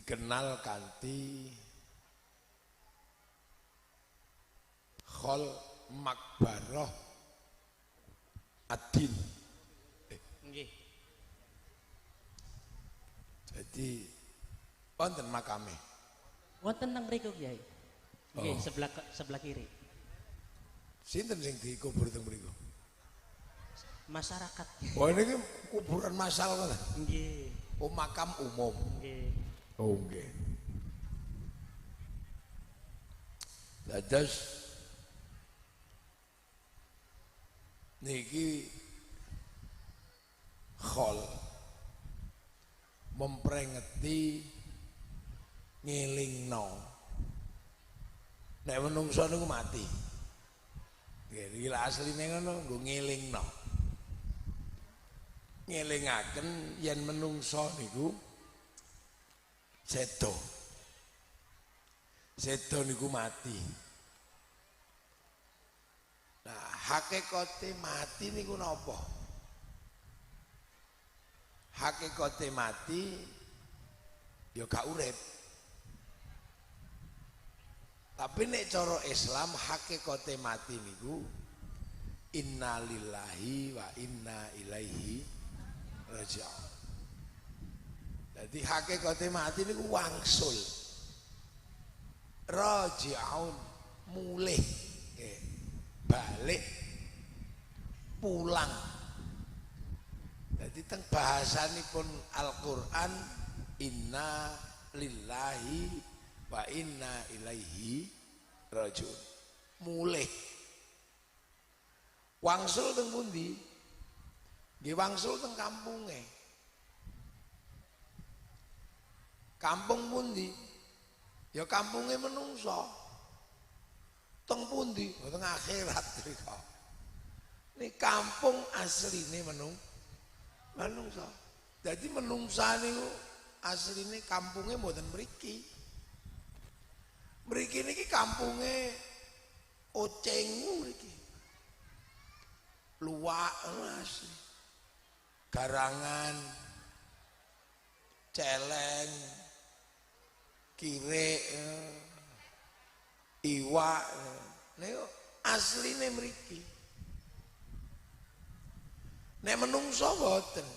dikenal kanthi khol makbaroh adin. Nggih. Jadi wonten makame. Wonten teng mriku Kyai. Nggih, sebelah kiri. Sinten sing dikubur teng mriku? Masyarakat. Oh ini kuburan massal kan? Nggih. Oh makam umum. Nggih. Oh nggih. Dados niki khol memperingati ngelingno nek menungso niku mati. Nggih iki lak asline ngono nggo ngelingno. Ngelingaken yen menungso niku sedo. Sedo niku mati. Nah, hakikate mati niku napa? Hakikate mati ya gak urip. Tapi nek cara Islam hakikate mati niku innalillahi wa inna ilaihi raji'un. Jadi hakikate mati niku wangsul. Raji'un mulih, balik, pulang. Jadi teng bahasanipun Al-Qur'an inna lillahi wa inna ilaihi raji'un. Mulih. Wangsul teng pundi? Nggih wangsul teng kampunge. Kampung pundi? Ya kampunge menungso. Teng pundi? Teng akhirat mriko. Ini kampung asline menungso. Jadi menungsa niku asline kampunge mboten mriki. Mriki niki kampunge Ocengu mriki. Luwak asli. Garangan, Celeng, Kirek, Iwak, niku asline mriki. Nek menungso boten.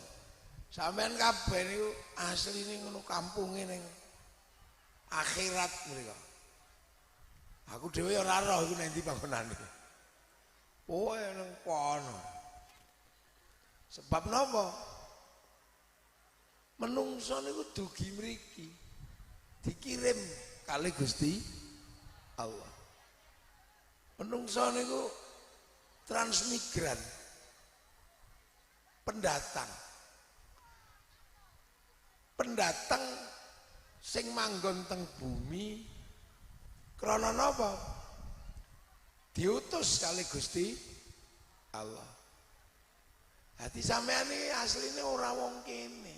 Sampeyan kabeh niku asline ngono kampunge ning akhirat mriko. Aku dhewe ora roh iku nek ndi panggonane. Oh, nang kono. Sebab napa? Menungso niku dugi mriki. Dikirim kali Gusti Allah. Menungso niku transmigran. Pendatang. Pendatang sing manggon teng bumi krana napa? Diutus kali Gusti Allah. Hati sampean iki asline ora wong kene.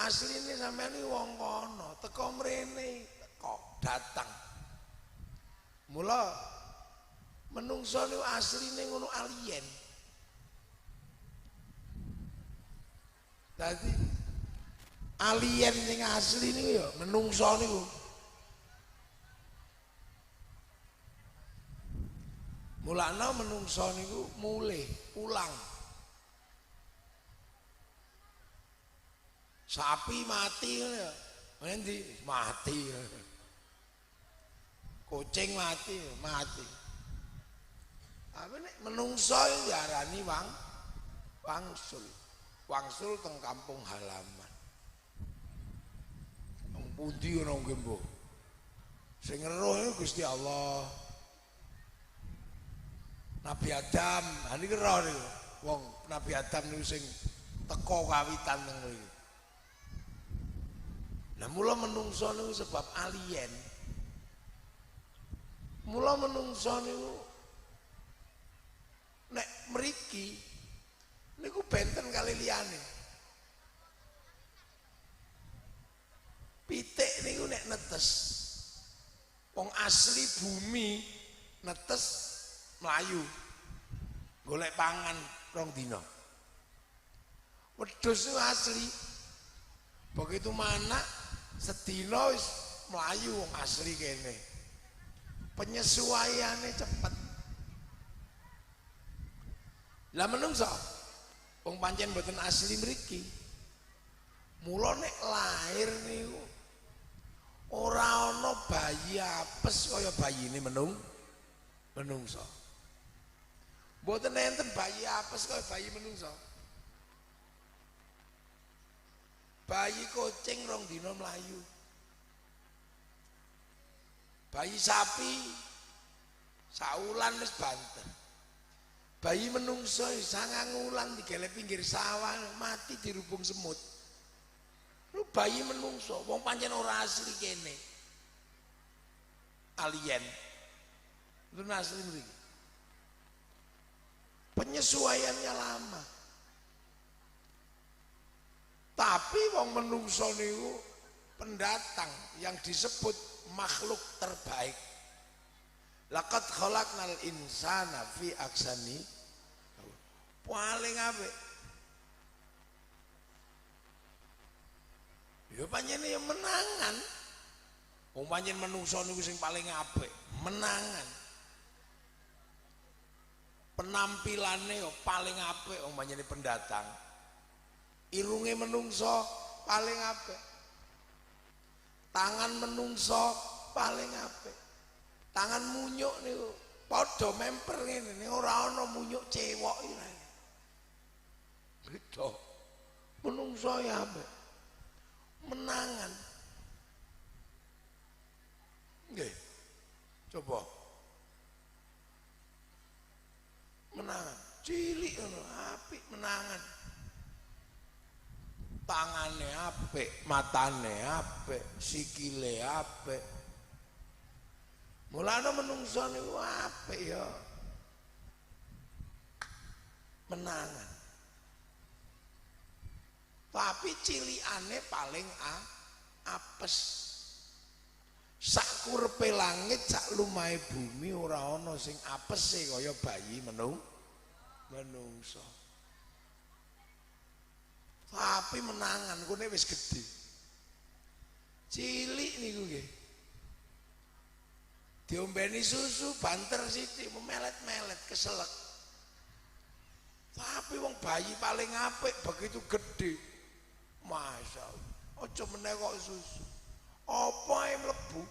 Asline sampean iki wong kono, teko mrene, teko datang. Mula menungso niku asline ngono alien. Dadi alien sing asli niku ya menungso niku. Mulane menungso niku mulih pulang. Sapi mati ngono ya. Endi mati. Kucing mati. Tapi nek menungso diarani wangsul. Wangsul teng kampung halaman. Wong pundi ngono nggih, Mbok? Sing ngeruh Gusti Allah. Nabi Adam, niki roh niku. Wong Nabi Adam niku sing teko kawitan teng mriki. Lah mula menungso niku sebab alien. Mula menungso niku nek mriki niku benten kali liyane. Pitik niku nek netes. Wong asli bumi netes mlayu golek pangan 2 dina. Wedhus itu asli begitu mana sedina wis mlayu wong asli kene. Penyesuaiane cepet. Lah menungso wong pancen mboten asli mriki. Mula nek lahir niku ora ana bayi apes kaya bayine menungso. Mboten enten bayi apes kaya bayi menungso. Bayi kucing 2 dina mlayu. Bayi sapi saulan wis banter. Bayi menungso 9 wulan digelek pinggir sawah mati dirubung semut. Lu bayi menungso, wong pancen ora asli kene. Alien. Itu asli mriki. Penyesuaiannya lama. Tapi wong menungso niku pendatang yang disebut makhluk terbaik. Laqad khalaqnal insana fi ahsani paling apik. Ya pancen ya menangan. Wong pancen menungso niku sing paling apik, menangan. Penampilane yo paling apik wong pancen pendatang. Irunge menungso paling apik. Tangan menungso paling apik. Tangan munyuk niku padha memper ngene, ora ana munyuk cewek iki. Beda. Menungso ya apik. Menangan. Nggih. Coba. Menangan. Cilik ngono, apik menangan. Tangane apik, matane apik, sikile apik. Mulane menungso niku apik ya. Menangan. Tapi cilikane paling apes. Sak kurepe langit, sak lumahe bumi ora ana sing apese kaya bayi menungso. Tapi menangan kene wis gedhe. Cilik niku nggih. Diombeni susu banter sithik memelet-melet keselek. Tapi wong bayi paling apik begitu gede. Masya Allah, ojo meneh kok susu. Apa yang mlebu?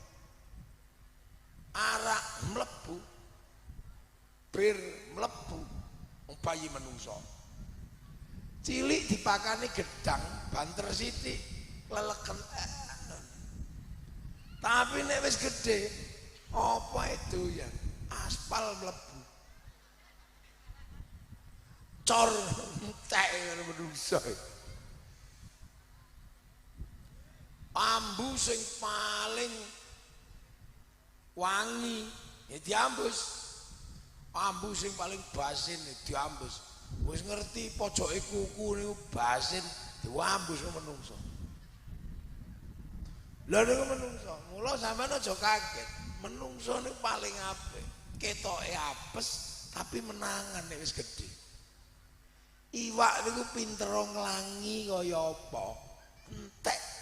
Arak mlebu, bir mlebu, bayi menungso. Cilik dipakani gedang, banter sithik, leleken. Tapi nek wis gede, apa itu ya? Aspal mlebu. Cor entek karo menungso. Ambu sing paling wangi ya diambus. Ambu sing paling basin ya diambus. Wis ngerti pojoke kuku niku basin diambus menungso. Lha niku menungso, mula sampean aja kaget. Menungso niku paling apik. Ketoke apes tapi menangan nek wis gedhe. Iwak niku pinter nglangi kaya apa? Entek.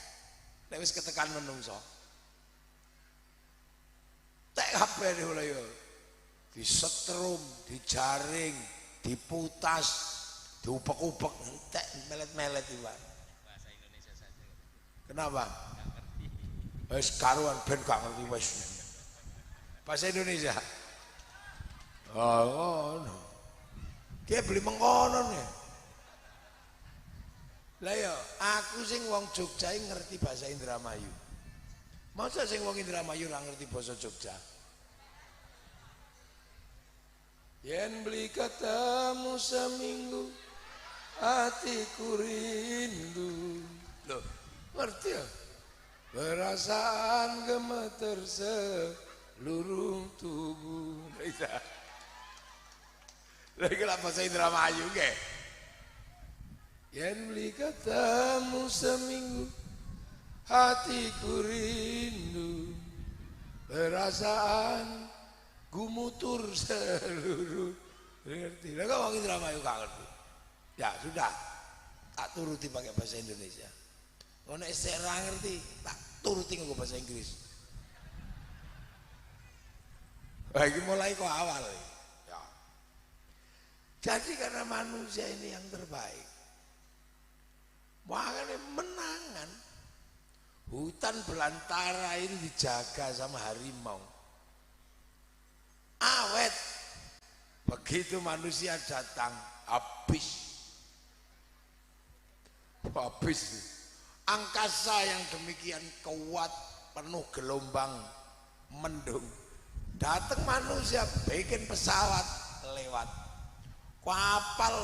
Nek wis ketekan menungso. Tek kabeh niku lho ya. Disetrum, dijaring, diputas, diupek-upek, entek melet-melet iwak. Bahasa Indonesia saja. Kenapa? Enggak ngerti. Wis karuan ben gak ngerti wis. Bahasa Indonesia. Oh, no. Dia beli mengkonon ya. Lah ya, aku sing wong Jogja ngerti bahasa Indramayu. Masa sing wong Indramayu ora ngerti basa Jogja? Yen beli ketemu seminggu hatiku rindu. Loh, ngerti ya? Perasaan gemeter seluruh tubuh. Lagi lah bahasa Indramayu ke? Yen beli ketemu seminggu hatiku rindu, perasaan gumutur seluruh. Ngerti? Lah kok wong Indramayu gak ngerti? Ya sudah, tak turuti pakai bahasa Indonesia. Kalau nek sik ora ngerti, tak turuti nggo bahasa Inggris. Lagi mulai kok awal ya. Jadi karena manusia ini yang terbaik, makanya menangan. Hutan belantara ini dijaga sama harimau. Awet. Begitu manusia datang, habis. Angkasa yang demikian kuat, penuh gelombang, mendung. Datang manusia bikin pesawat lewat. Kapal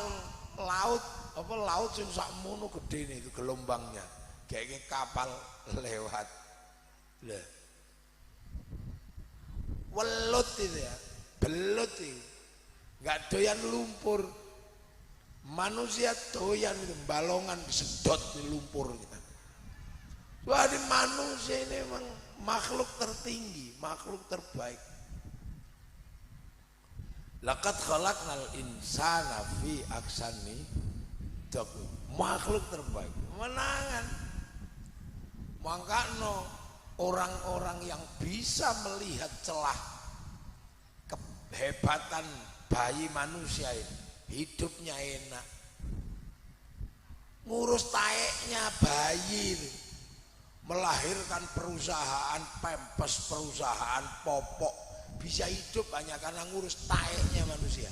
laut, apa laut sing sakmono gedene itu gelombangnya. Kayak kapal lewat. Lah. Welut itu ya, belut itu. Enggak doyan lumpur. Manusia doyan itu balongan disedot di lumpur kita. Wah, di manusia ini memang makhluk tertinggi, makhluk terbaik. Laqad khalaqnal insana fi ahsani taqwim. Makhluk terbaik, menangan. Makanya orang-orang yang bisa melihat celah kehebatan bayi manusia ini, hidupnya enak. Ngurus taeknya bayi ini, melahirkan perusahaan pempes, perusahaan popok, bisa hidup hanya karena ngurus taeknya manusia.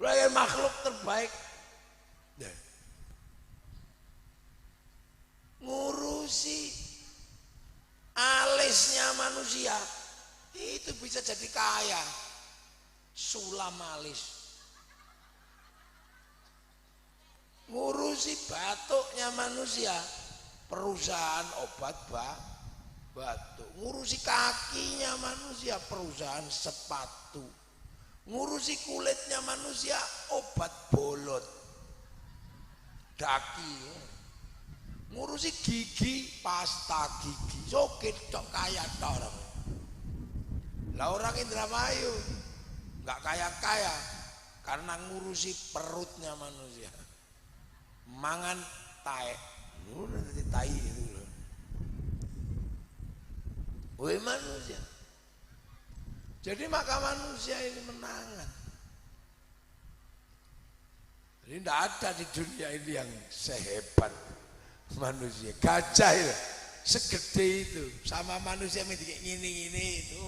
Lain makhluk terbaik. Ngurusi alisnya manusia itu bisa jadi kaya. Sulam alis. Ngurusi batuknya manusia, perusahaan obat batuk. Ngurusi kakinya manusia, perusahaan sepatu. Ngurusi kulitnya manusia, obat bolot. Daki. Ngurusi gigi, pasta gigi. Sokit tok kaya tok orang. Lah orang Indramayu nggak kaya-kaya karena ngurusi perutnya manusia. Mangan tae. Udah jadi tai itu loh. Woi manusia. Jadi maka manusia ini menangan. Ini tidak ada di dunia ini yang sehebat manusia. Gajah itu segede itu sama manusia kayak gini itu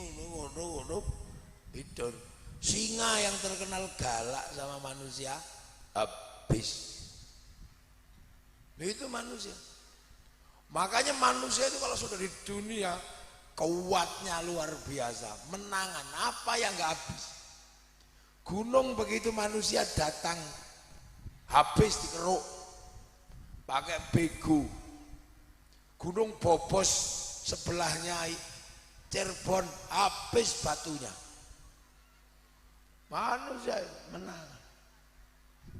tidur. Singa yang terkenal galak sama manusia habis. Itu manusia. Makanya manusia itu kalau sudah di dunia kuatnya luar biasa, menangan apa yang nggak habis. Gunung begitu manusia datang habis dikeruk pakai begu. Gunung Bobos sebelahnya Cirebon habis batunya. Manusia menangan.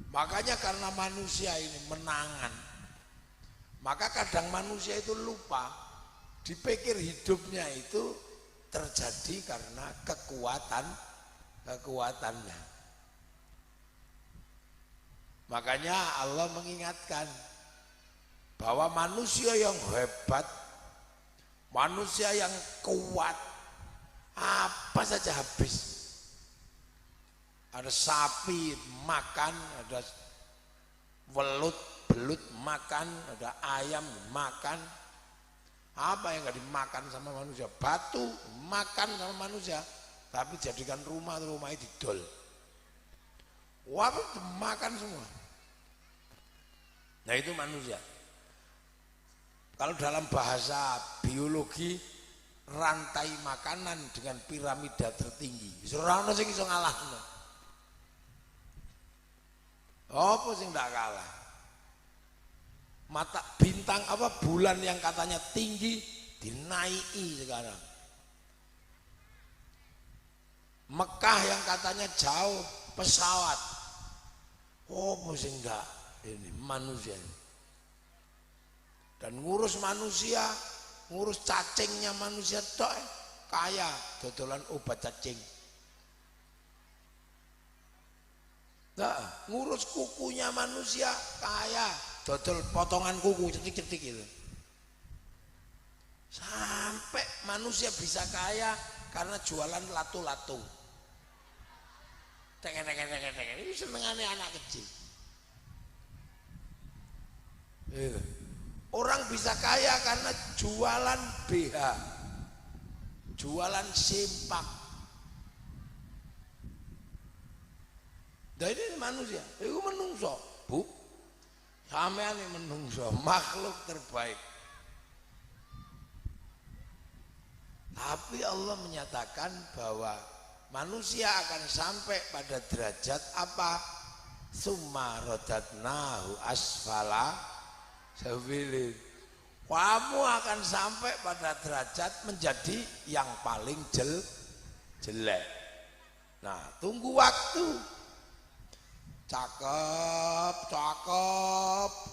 Makanya karena manusia ini menangan, maka kadang manusia itu lupa, dipikir hidupnya itu terjadi karena kekuatannya. Makanya Allah mengingatkan bahwa manusia yang hebat, manusia yang kuat, apa saja habis. Ada sapi makan, ada belut makan, ada ayam makan. Apa yang nggak dimakan sama manusia? Batu makan sama manusia, tapi jadikan rumahnya didol. Wah, makan semua. Nah itu manusia. Kalau dalam bahasa biologi, rantai makanan dengan piramida tertinggi. Ora ono sing iso ngalahno. Apa sing ndak kalah? Mata bintang apa bulan yang katanya tinggi dinaiki sekarang. Mekah yang katanya jauh pesawat. Oh, sing ndak ini manusia ini. Dan ngurus manusia, ngurus cacingnya manusia tok kaya dodolan obat cacing. Nah, ngurus kukunya manusia kaya dodol potongan kuku cetik-cetik itu. Sampai manusia bisa kaya karena jualan lato-lato. Ini senengannya anak kecil. Orang bisa kaya karena jualan BH, jualan sempak. Dan ini manusia, itu menungso, bu. Sampean ini menungso, makhluk terbaik. Tapi Allah menyatakan bahwa manusia akan sampai pada derajat apa? Summa radatnahu asfala sabilin. Kamu akan sampai pada derajat menjadi yang paling jelek. Nah, tunggu waktu. Cakep,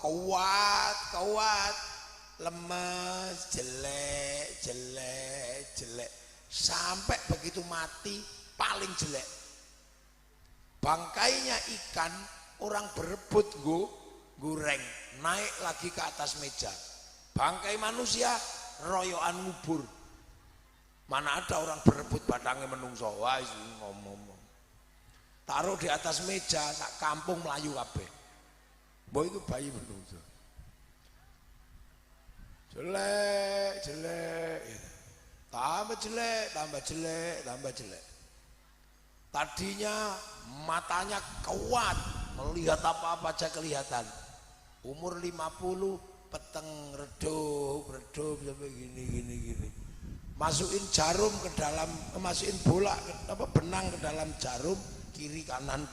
kuat, lemes, jelek. Sampai begitu mati paling jelek. Bangkainya ikan orang berebut goreng, naik lagi ke atas meja. Bangkai manusia royoan ngubur. Mana ada orang berebut badangnya menungso, wah ngomong. Taruh di atas meja, sak kampung melayu kabeh. Mbok itu bayi menungso. Jelek. Tambah jelek. Tadinya matanya kuat, melihat apa-apa aja kelihatan. Umur 50 peteng redup sampai gini. Masukin jarum ke dalam, masukin bola benang ke dalam jarum, kiri kanan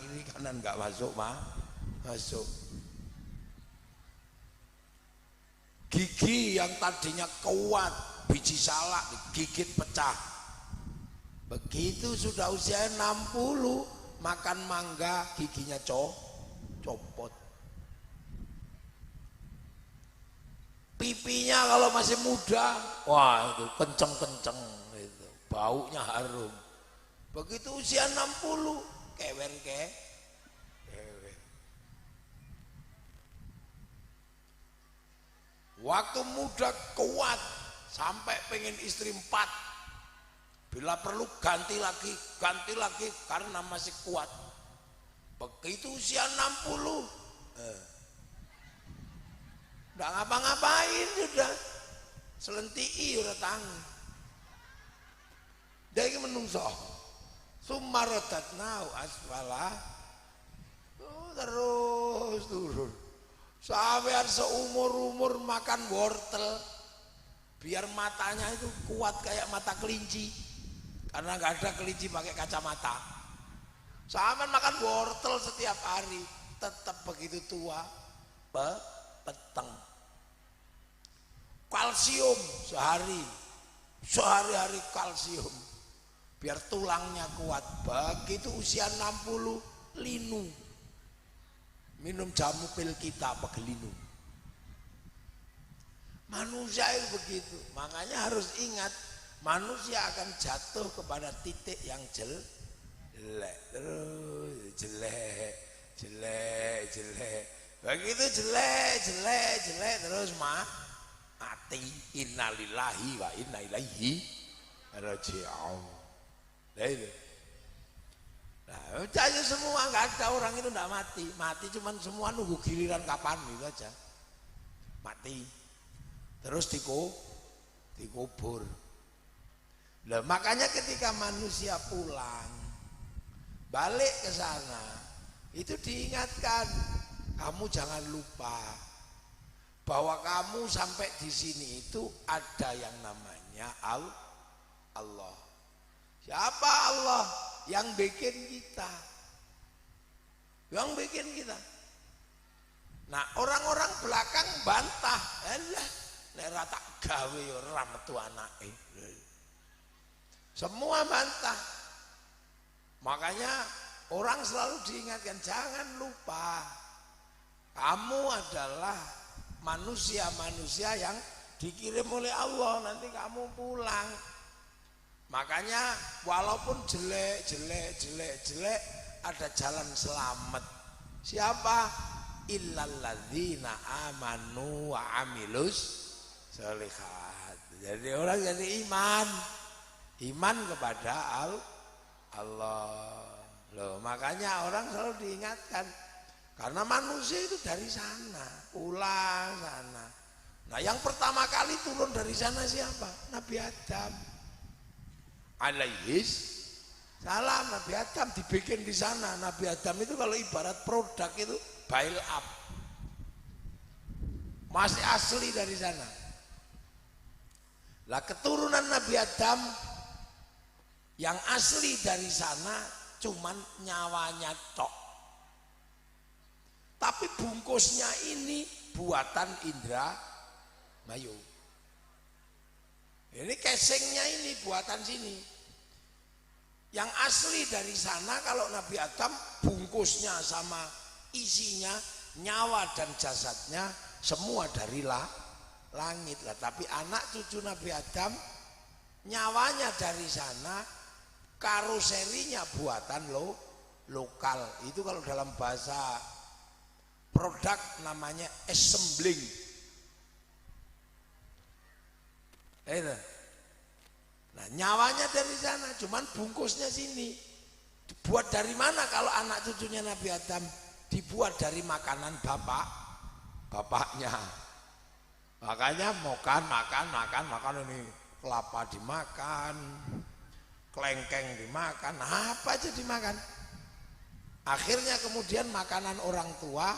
nggak masuk, masuk. Gigi yang tadinya kuat, biji salak digigit pecah. Begitu sudah usia 60, makan mangga giginya copot. Pipinya kalau masih muda, wah itu kenceng itu, baunya harum. Begitu usia 60, kewer. Waktu muda kuat, sampai pengen istri 4. Bila perlu ganti lagi karena masih kuat. Begitu usia 60, udah ngapa-ngapain sudah, selentii udah tangan. Dia ini menungso. Summa radatnahu asfala, terus turun. Sampean seumur-umur makan wortel, biar matanya itu kuat kayak mata kelinci, karena nggak ada kelinci pakai kacamata. Sampean makan wortel setiap hari, tetap begitu tua, peteng. Kalsium sehari-hari kalsium, biar tulangnya kuat. Begitu usia 60, linu. Minum jamu pil kita pegelinu. Manusia itu begitu. Makanya harus ingat, manusia akan jatuh kepada titik yang jelek. Terus jelek. Begitu jelek terus mati. Innalillahi wa inna ilaihi raji'un. Nah, aja semua, nggak ada orang itu nggak mati cuman semua nunggu giliran kapan gitu aja mati, terus dikubur. Nah, makanya ketika manusia pulang balik ke sana itu diingatkan, kamu jangan lupa bahwa kamu sampai di sini itu ada yang namanya Allah. Siapa Allah? Yang bikin kita. Nah, orang-orang belakang bantah, alah nek ra tak gawe ora metu anake. Semua bantah. Makanya orang selalu diingatkan, jangan lupa kamu adalah manusia-manusia yang dikirim oleh Allah, nanti kamu pulang. Makanya walaupun jelek, ada jalan selamat. Siapa? Illalladzina amanu wa amilus sholihat. Jadi orang jadi iman kepada Allah. Loh, makanya orang selalu diingatkan karena manusia itu dari sana, ulah sana. Nah, yang pertama kali turun dari sana siapa? Nabi Adam. Alaihis salam. Nabi Adam dibikin di sana. Nabi Adam itu kalau ibarat produk itu bail up. Masih asli dari sana. Lah keturunan Nabi Adam yang asli dari sana cuman nyawanya tok. Tapi bungkusnya ini buatan Indra Mayu. Ini casingnya ini buatan sini. Yang asli dari sana kalau Nabi Adam bungkusnya sama isinya, nyawa dan jasadnya semua dari langit lah. Tapi anak cucu Nabi Adam nyawanya dari sana, karoserinya buatan lokal. Itu kalau dalam bahasa produk namanya assembling. Nah, nyawanya dari sana, cuman bungkusnya sini. Dibuat dari mana kalau anak cucunya Nabi Adam? Dibuat dari makanan bapaknya. Makanya makan ini kelapa dimakan, kelengkeng dimakan, apa aja dimakan. Akhirnya kemudian makanan orang tua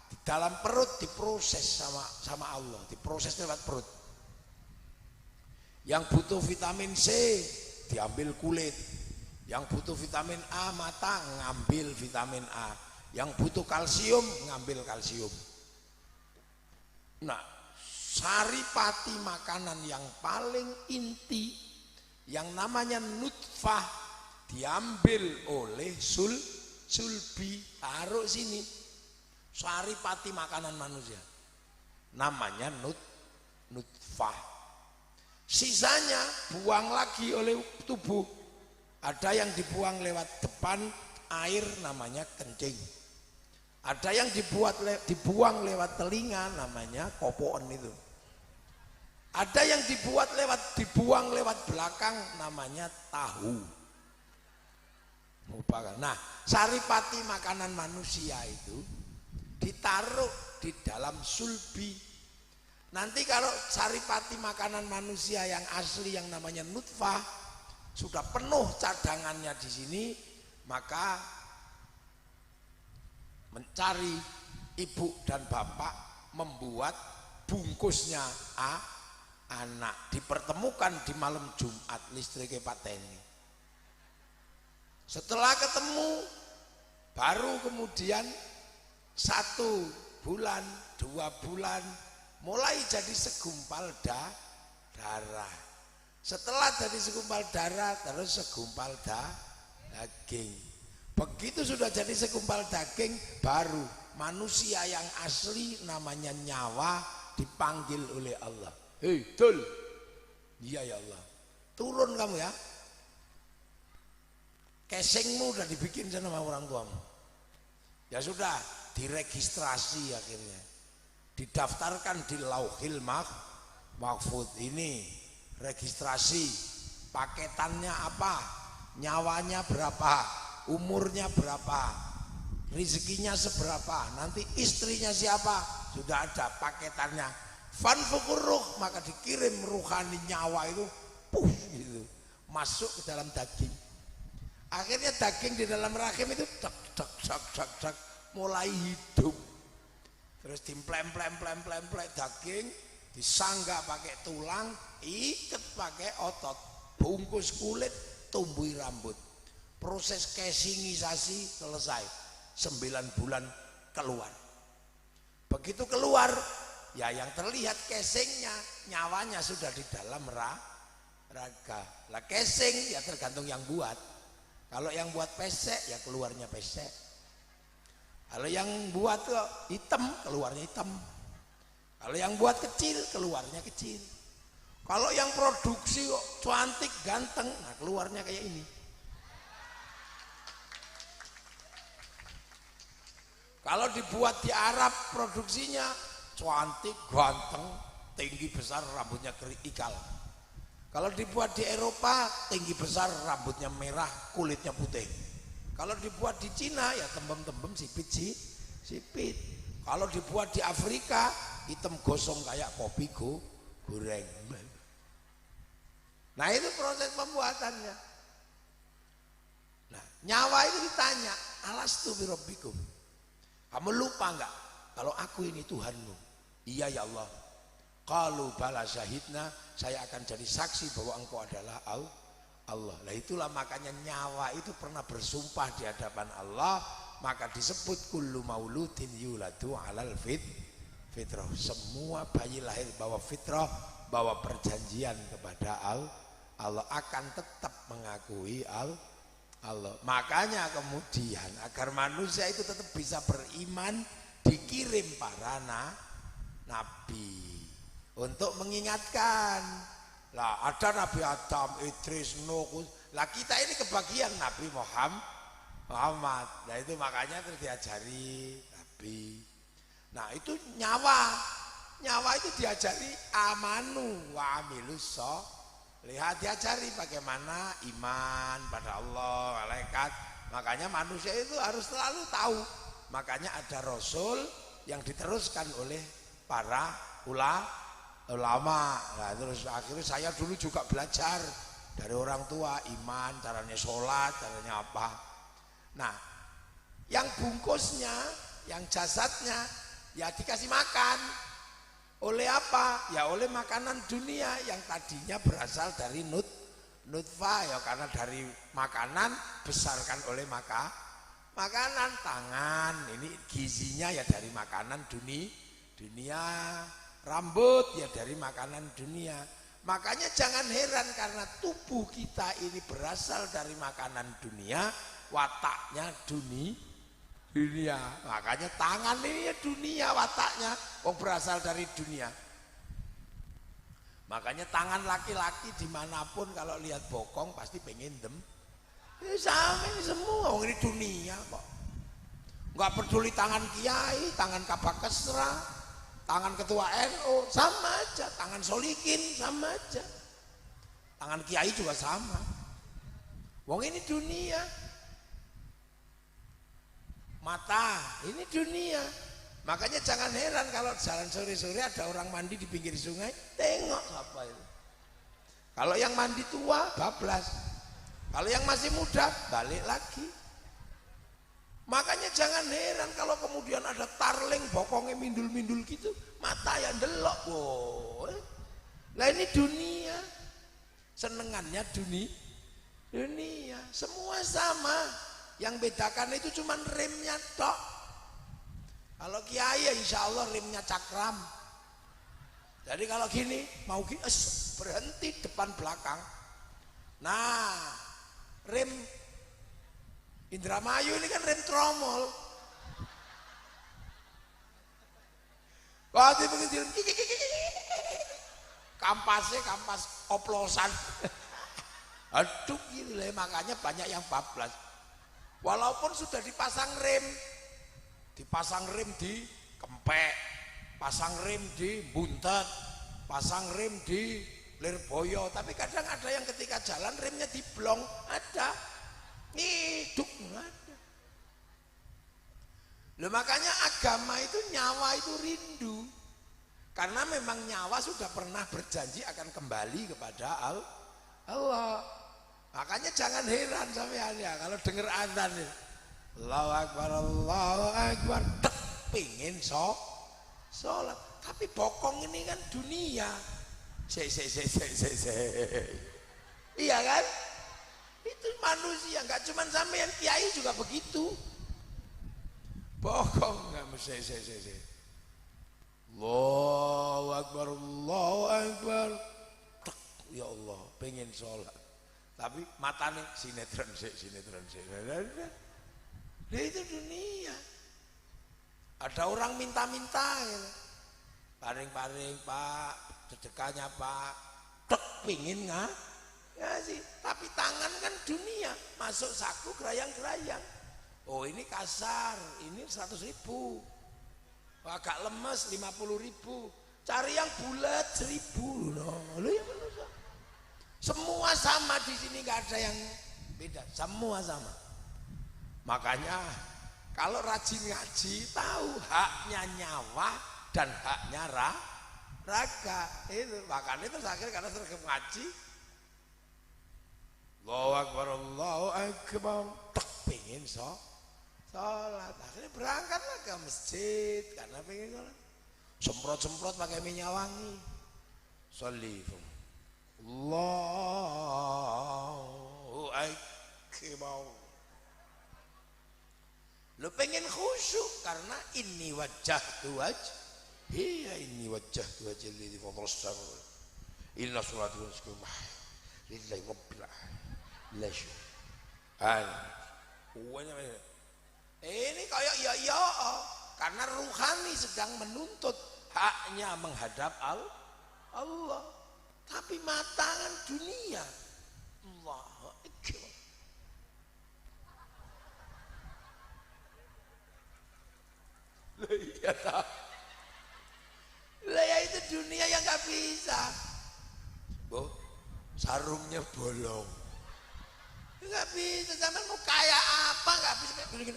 di dalam perut diproses sama Allah, diproses lewat perut. Yang butuh vitamin C diambil kulit, yang butuh vitamin A mata ngambil vitamin A, yang butuh kalsium ngambil kalsium. Nah, saripati makanan yang paling inti yang namanya nutfah diambil oleh sulbi, taruh sini. Saripati makanan manusia namanya nutfah. Sisanya buang lagi oleh tubuh. Ada yang dibuang lewat depan air namanya kencing. Ada yang dibuang lewat telinga namanya kopoen itu. Ada yang dibuang lewat belakang namanya tahu. Nah, saripati makanan manusia itu ditaruh di dalam sulbi. Nanti kalau saripati makanan manusia yang asli yang namanya nutfah sudah penuh cadangannya di sini, maka mencari ibu dan bapak membuat bungkusnya anak, dipertemukan di malam Jumat listriknya pateni. Setelah ketemu baru kemudian 1 bulan 2 bulan mulai jadi segumpal darah. Setelah jadi segumpal darah terus segumpal daging. Begitu sudah jadi segumpal daging baru manusia yang asli namanya nyawa dipanggil oleh Allah. Hei Dul, iya ya Allah, turun kamu ya. Casingmu udah dibikin sama orang tuamu. Ya sudah, diregistrasi akhirnya. Didaftarkan di Lauhil Mahfud. Ini registrasi, paketannya apa, nyawanya berapa, umurnya berapa, rezekinya seberapa, nanti istrinya siapa, sudah ada paketannya. Fanfukuruh, maka dikirim ruhani nyawa itu gitu, masuk ke dalam daging. Akhirnya daging di dalam rahim itu dak mulai hidup. Terus dimplem daging, disangga pakai tulang, ikat pakai otot, bungkus kulit, tumbuhi rambut. Proses casingisasi selesai. 9 bulan keluar. Begitu keluar, ya yang terlihat casingnya, nyawanya sudah di dalam raga. Lah casing ya tergantung yang buat. Kalau yang buat pesek ya keluarnya pesek. Kalau yang buat hitam, keluarnya hitam. Kalau yang buat kecil, keluarnya kecil. Kalau yang produksi cantik, ganteng, nah keluarnya kayak ini. Kalau dibuat di Arab produksinya cantik, ganteng, tinggi besar, rambutnya ikal. Kalau dibuat di Eropa, tinggi besar, rambutnya merah, kulitnya putih. Kalau dibuat di Cina, ya tembem-tembem, sipit. Kalau dibuat di Afrika, hitam gosong kayak kopi goreng. Nah itu proses pembuatannya. Nah nyawa itu ditanya, alastu birabbikum. Kamu lupa enggak kalau aku ini Tuhanmu? Iya ya Allah. Qalu bala syahidna, saya akan jadi saksi bahwa engkau adalah Allah. Nah itulah makanya nyawa itu pernah bersumpah di hadapan Allah, maka disebut kullu mauludin yuladu alal fitrah. Semua bayi lahir bawa fitrah, bawa perjanjian kepada Allah, akan tetap mengakui Allah. Makanya kemudian agar manusia itu tetap bisa beriman, dikirim para nabi untuk mengingatkan. Lah ada Nabi Adam, Idris, Nuh. Lah kita ini kebagian Nabi Muhammad. Nah itu makanya terus diajari Nabi. Nah itu nyawa itu diajari amanu wa amilus lihat, diajari bagaimana iman pada Allah, malaikat. Makanya manusia itu harus selalu tahu. Makanya ada Rasul yang diteruskan oleh para ulama. Nah, terus akhirnya saya dulu juga belajar dari orang tua iman, caranya sholat, caranya apa. Nah, yang bungkusnya, yang jasadnya, ya dikasih makan. Oleh apa? Ya oleh makanan dunia yang tadinya berasal dari nutfah, ya karena dari makanan besarkan oleh makanan. Tangan ini gizinya ya dari makanan dunia. Rambut ya dari makanan dunia. Makanya jangan heran karena tubuh kita ini berasal dari makanan dunia, wataknya dunia. Makanya tangan ini ya dunia, wataknya berasal dari dunia. Makanya tangan laki-laki dimanapun kalau lihat bokong pasti pengen ini sama ini semua, ini dunia kok. Nggak peduli tangan kiai, tangan kabak kesra, tangan ketua NU sama aja, tangan solikin sama aja, tangan kiai juga sama. Wong ini dunia. Mata ini dunia. Makanya jangan heran kalau jalan sore-sore ada orang mandi di pinggir sungai, tengok apa itu. Kalau yang mandi tua bablas, kalau yang masih muda balik lagi. Makanya jangan heran kalau kemudian ada tarling bokongnya mindul-mindul gitu, mata yang delok. Wow. Lah ini dunia. Senengannya dunia. Semua sama. Yang bedakan itu cuma remnya tok. Kalau kiai ya insya Allah remnya cakram. Jadi kalau gini mau berhenti depan belakang. Nah, rem Indramayu ini kan rem tromol. Kalau begitu kampas oplosan. Aduh gitu lah, makanya banyak yang bablas. Walaupun sudah dipasang rem di Kempek, pasang rem di Buntet, pasang rem di Lirboyo, tapi kadang ada yang ketika jalan remnya diblong, ada ngiduk, ada. Loh, makanya agama itu nyawa itu rindu, karena memang nyawa sudah pernah berjanji akan kembali kepada Allah. Makanya jangan heran sampean ya kalau dengar adzan nih. Allahu Akbar, tek pingin sholat. Tapi bokong ini kan dunia. Iya kan? Itu manusia, nggak cuma sampean, kiai juga begitu. Bokong nggak mesti. Allahu Akbar. Tek, ya Allah, pengen sholat. Tapi matanya sinetron sih. Nah itu dunia. Ada orang minta-minta gitu. Paring-paring Pak, sedekahnya Pak, tek pingin ngasih. Tapi tangan kan dunia, masuk saku gerayang-gerayang. Oh ini kasar, ini 100.000. Agak lemes 50.000. Cari yang bulat 1.000. Loh ya manusia. Semua sama di sini, nggak ada yang beda, semua sama. Makanya kalau rajin ngaji tahu haknya nyawa dan haknya raga. Itu makanya terus akhirnya karena sergap ngaji, Allahu Akbar, Allahu Akbar, tak pengen sholat, akhirnya berangkatlah ke masjid karena pengen sholat. Semprot-semprot pakai minyak wangi, sholifum Allahu Akbar. Lo pengen khusyuk karena ini wajah tu wajah, iya ini wajah tu wajah lillahi fadrosar, inna sholatu wa nusuki lillahi rabbil alamin. Ini kayak ya karena ruhani sedang menuntut haknya menghadap Allah, tapi mata kan dunia. Allahu Akbar. Iya tak? Lah ya itu dunia yang nggak bisa. Bu, sarungnya bolong. Nggak bisa, zaman mau kayak apa nggak bisa kayak gini.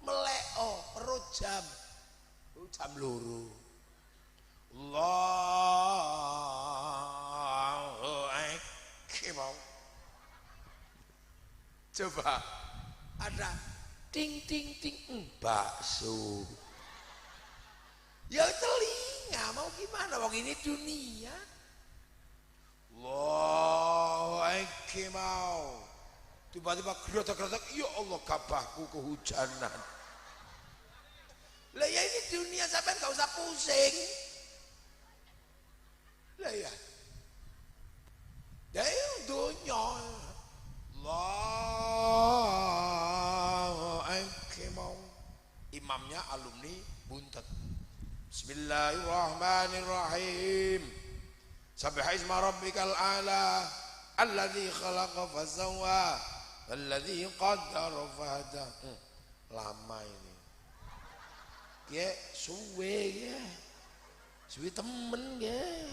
Meleo, perut jam luru. Allahu Akbar. Coba ada ting ting ting bakso. Ya telinga mau gimana? Wong ini dunia. Allahu Akbar. Tiba-tiba gerotak-gerotak, ya Allah kabahku kehujanan. Lah ya ini dunia, sampai nggak usah pusing. Lah ya. Ya dunia. Allahu Akbar. Imamnya alumni Buntet. Bismillahirrahmanirrahim. Sabbiha isma rabbikal a'la alladzi khalaqa fasawwa alladzi qaddara fahada. Lama ini. Ya suwe ya. Suwe temen ya.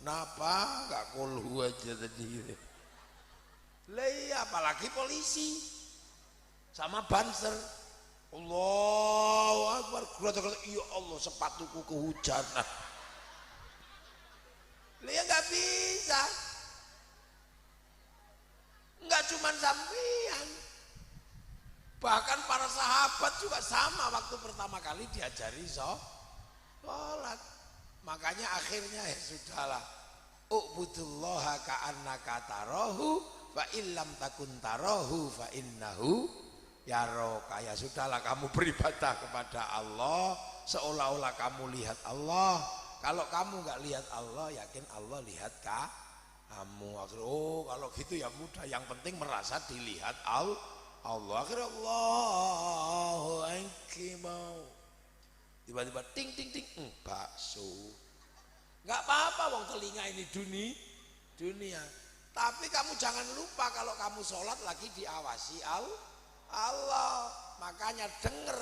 Napa enggak kolu aja tadi. Lah iya, apalagi polisi sama banser. Allahu Akbar, ya Allah sepatuku kehujanan. Dia nggak bisa, nggak cuman sampean, bahkan para sahabat juga sama waktu pertama kali diajari sholat. Makanya akhirnya ya sudahlah, u'budullaha ka'annaka tarahu fa illam takun tarahu fa innahu yaroka. Ya sudahlah, kamu beribadah kepada Allah seolah-olah kamu lihat Allah. Kalau kamu nggak lihat Allah, yakin Allah lihat kamu. Akhirnya, oh kalau gitu ya mudah, yang penting merasa dilihat Allah. Akhirnya Allahu Akbar. Tiba-tiba ting ting ting, bakso. Nggak apa-apa, wong telinga ini dunia. Tapi kamu jangan lupa kalau kamu sholat lagi diawasi Allah. Makanya denger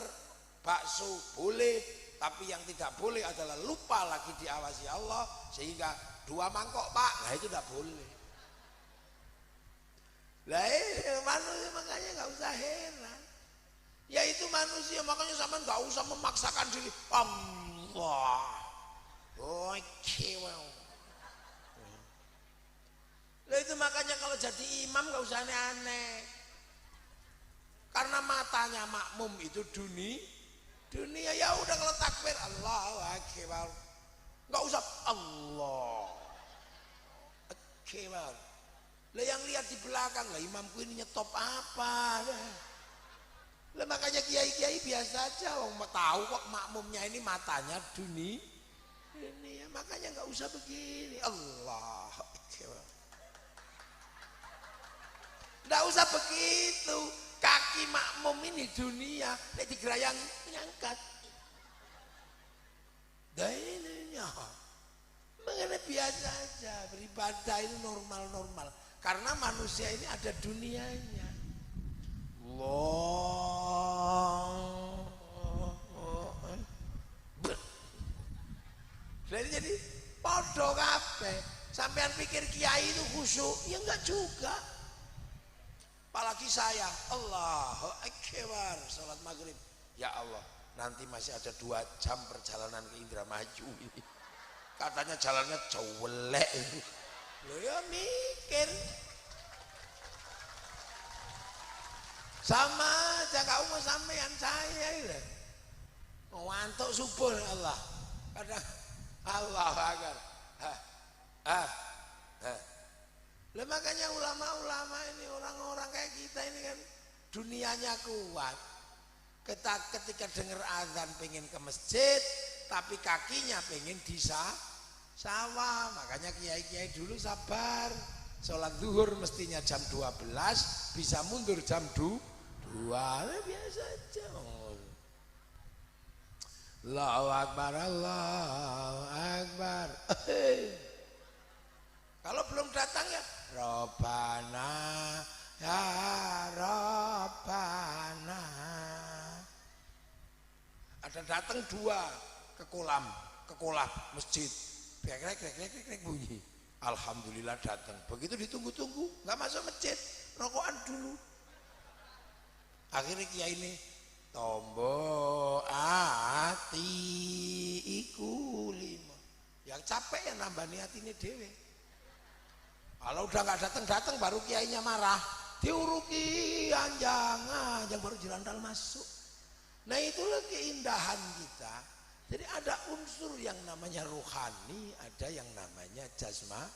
bakso boleh, tapi yang tidak boleh adalah lupa lagi diawasi Allah, sehingga 2 mangkok Pak, nah itu tidak boleh. Lah manusia makanya nggak usah heran. Ya itu manusia, makanya sama nggak usah memaksakan diri. Allah, oke, wow. Lah itu makanya kalau jadi imam nggak usah aneh-aneh, karena matanya makmum itu dunia. Ya udah kalau takbir Allahu Akbar, nggak usah Allah Akbar. Lah yang lihat di belakang, lah imamku ini nyetop apa? Lah makanya kiai-kiai biasa aja, wong tahu kok makmumnya ini matanya dunia. Makanya nggak usah begini. Allah Akbar. Nggak usah begitu. Kaki makmum ini dunia, nek digerayang nyangkat. Dainnya, mengenai biasa aja, beribadah itu normal. Karena manusia ini ada dunianya. Allah. Jadi podo kabeh. Sampean pikir kiai itu khusyuk? Ya enggak juga. Apalagi saya, Allahu Akbar, salat maghrib. Ya Allah, nanti masih ada 2 jam perjalanan ke Indramayu ini. Katanya jalannya jelek. Loh ya mikir. Sama aja kau mau sampean saya itu. Ngantuk subuh Allah. Kadang Allahu Akbar. Lah makanya ulama-ulama ini orang-orang kayak kita ini kan dunianya kuat. Ketika dengar azan pengen ke masjid, tapi kakinya pengen di sawah. Makanya kiai-kiai dulu sabar. Sholat zuhur mestinya jam 12, bisa mundur jam 2. Biasa aja. Allahu Akbar, Allahu Akbar. Kalau belum datang ya Rabbana ya Rabbana. Ada datang 2 ke kolam masjid. Krek bunyi. Alhamdulillah datang. Begitu ditunggu-tunggu, nggak masuk masjid, rokokan dulu. Akhirnya kiai ini tombo ati iku 5. Yang capek ya nambah niat ini dewe. Kalau udah nggak datang baru kiainya marah. Diuruki anjang baru jerandal masuk. Nah itulah keindahan kita. Jadi ada unsur yang namanya rohani, ada yang namanya jasmani.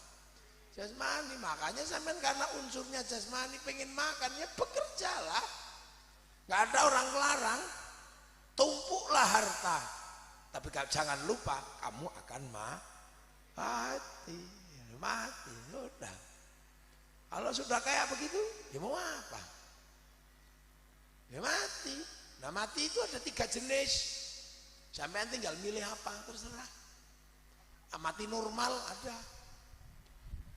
Makanya sampean karena unsurnya jasmani pengen makan ya bekerjalah. Nggak ada orang melarang. Tumpuklah harta. Tapi jangan lupa kamu akan mati. Sudah. Kalau sudah kayak begitu, ya mau apa? Ya mati. Nah mati itu ada 3 jenis. Sampean tinggal milih apa terserah. Mati normal ada.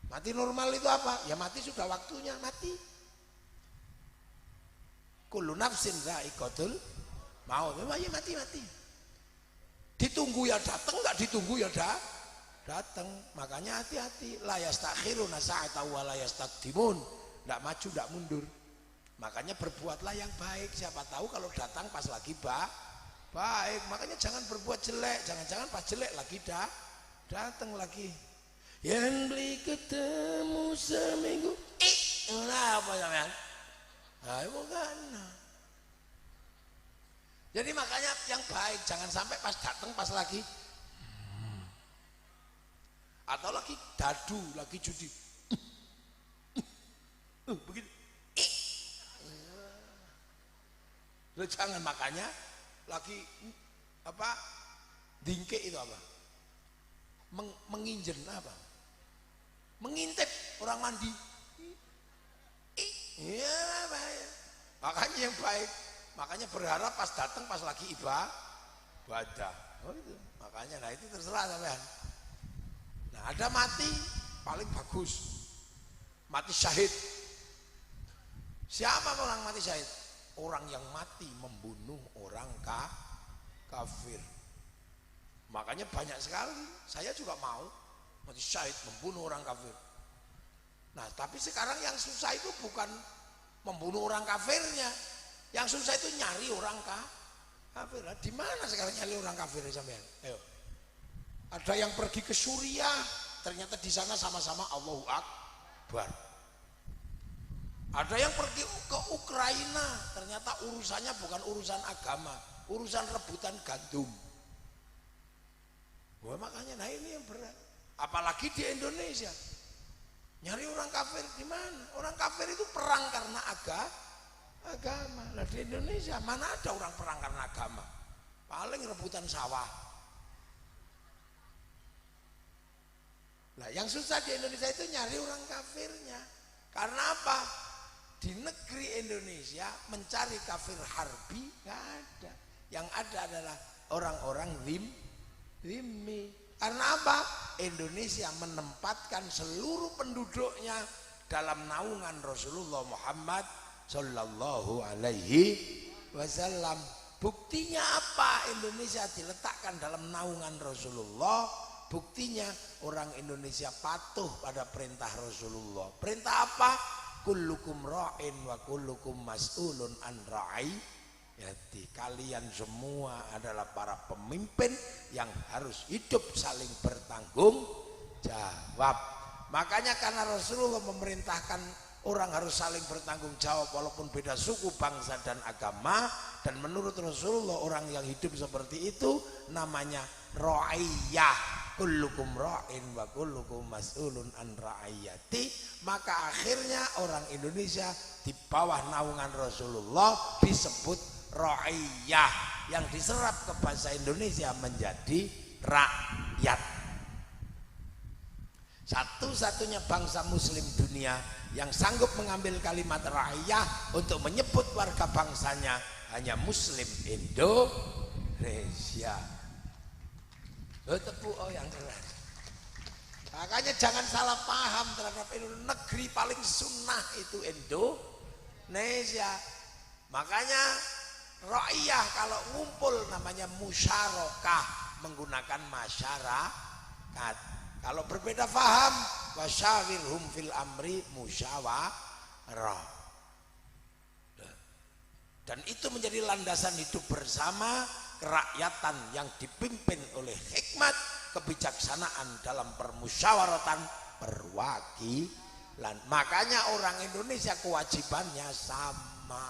Mati normal itu apa? Ya mati sudah waktunya mati. Kullu nafsin dha'iqatul maut. Ya mati. Ditunggu ya datang, enggak ditunggu ya datang. Makanya hati-hati. La yastakhiruna sa'ata wa la yastaqdimun. Enggak maju, enggak mundur. Makanya berbuatlah yang baik. Siapa tahu kalau datang pas lagi baik. Makanya jangan berbuat jelek. Jangan-jangan pas jelek lagi datang lagi. Yang beli ketemu seminggu. Apa ya? Bukan. Jadi makanya yang baik jangan sampai pas datang pas lagi atau lagi dadu, lagi judi. Begitu. Jangan, makanya lagi apa? Dingke itu apa? Menginjen apa? Mengintip orang mandi. Iya, bahaya. Makanya yang baik, makanya berharap pas datang pas lagi ibadah. Oh itu. Makanya nah itu terserah sampean. Nah, ada mati paling bagus. Mati syahid. Siapa orang mati syahid? Orang yang mati membunuh orang kafir. Makanya banyak sekali. Saya juga mau mati syahid membunuh orang kafir. Nah, tapi sekarang yang susah itu bukan membunuh orang kafirnya. Yang susah itu nyari orang kafir. Di mana sekarang nyari orang kafir sampean? Ayo. Ada yang pergi ke Suriah, ternyata di sana sama-sama Allahu Akbar. Ada yang pergi ke Ukraina, ternyata urusannya bukan urusan agama, urusan rebutan gandum. Wah, makanya nah ini yang berat. Apalagi di Indonesia. Nyari orang kafir di mana? Orang kafir itu perang karena agama. Nah di Indonesia mana ada orang perang karena agama? Paling rebutan sawah. Nah yang susah di Indonesia itu nyari orang kafirnya. Karena apa? Di negeri Indonesia mencari kafir harbi nggak ada. Yang ada adalah orang-orang zimmi. Karena apa? Indonesia menempatkan seluruh penduduknya dalam naungan Rasulullah Muhammad Sallallahu Alaihi Wasallam. Buktinya apa? Indonesia diletakkan dalam naungan Rasulullah. Buktinya orang Indonesia patuh pada perintah Rasulullah. Perintah apa? Kullukum ra'in wa kullukum mas'ulun an ra'iyati. Kalian semua adalah para pemimpin yang harus hidup saling bertanggung jawab. Makanya karena Rasulullah memerintahkan orang harus saling bertanggung jawab walaupun beda suku, bangsa dan agama, dan menurut Rasulullah orang yang hidup seperti itu namanya ra'iyah. Kullukum ra'in wa kullukum mas'ulun an ra'iyati. Maka akhirnya orang Indonesia di bawah naungan Rasulullah disebut ra'iyah, yang diserap ke bahasa Indonesia menjadi rakyat. Satu-satunya bangsa muslim dunia yang sanggup mengambil kalimat ra'iyah untuk menyebut warga bangsanya hanya muslim Indonesia. Tepuk yang keras. Makanya jangan salah paham terhadap negeri paling sunnah itu Indonesia. Makanya ra'iyah kalau ngumpul namanya musyarakah, menggunakan masyarakat. Kalau berbeda paham, wasyawirhum fil amri musyawarah. Dan itu menjadi landasan hidup bersama kerakyatan yang dipimpin oleh hikmat kebijaksanaan dalam permusyawaratan perwakilan. Makanya orang Indonesia kewajibannya sama.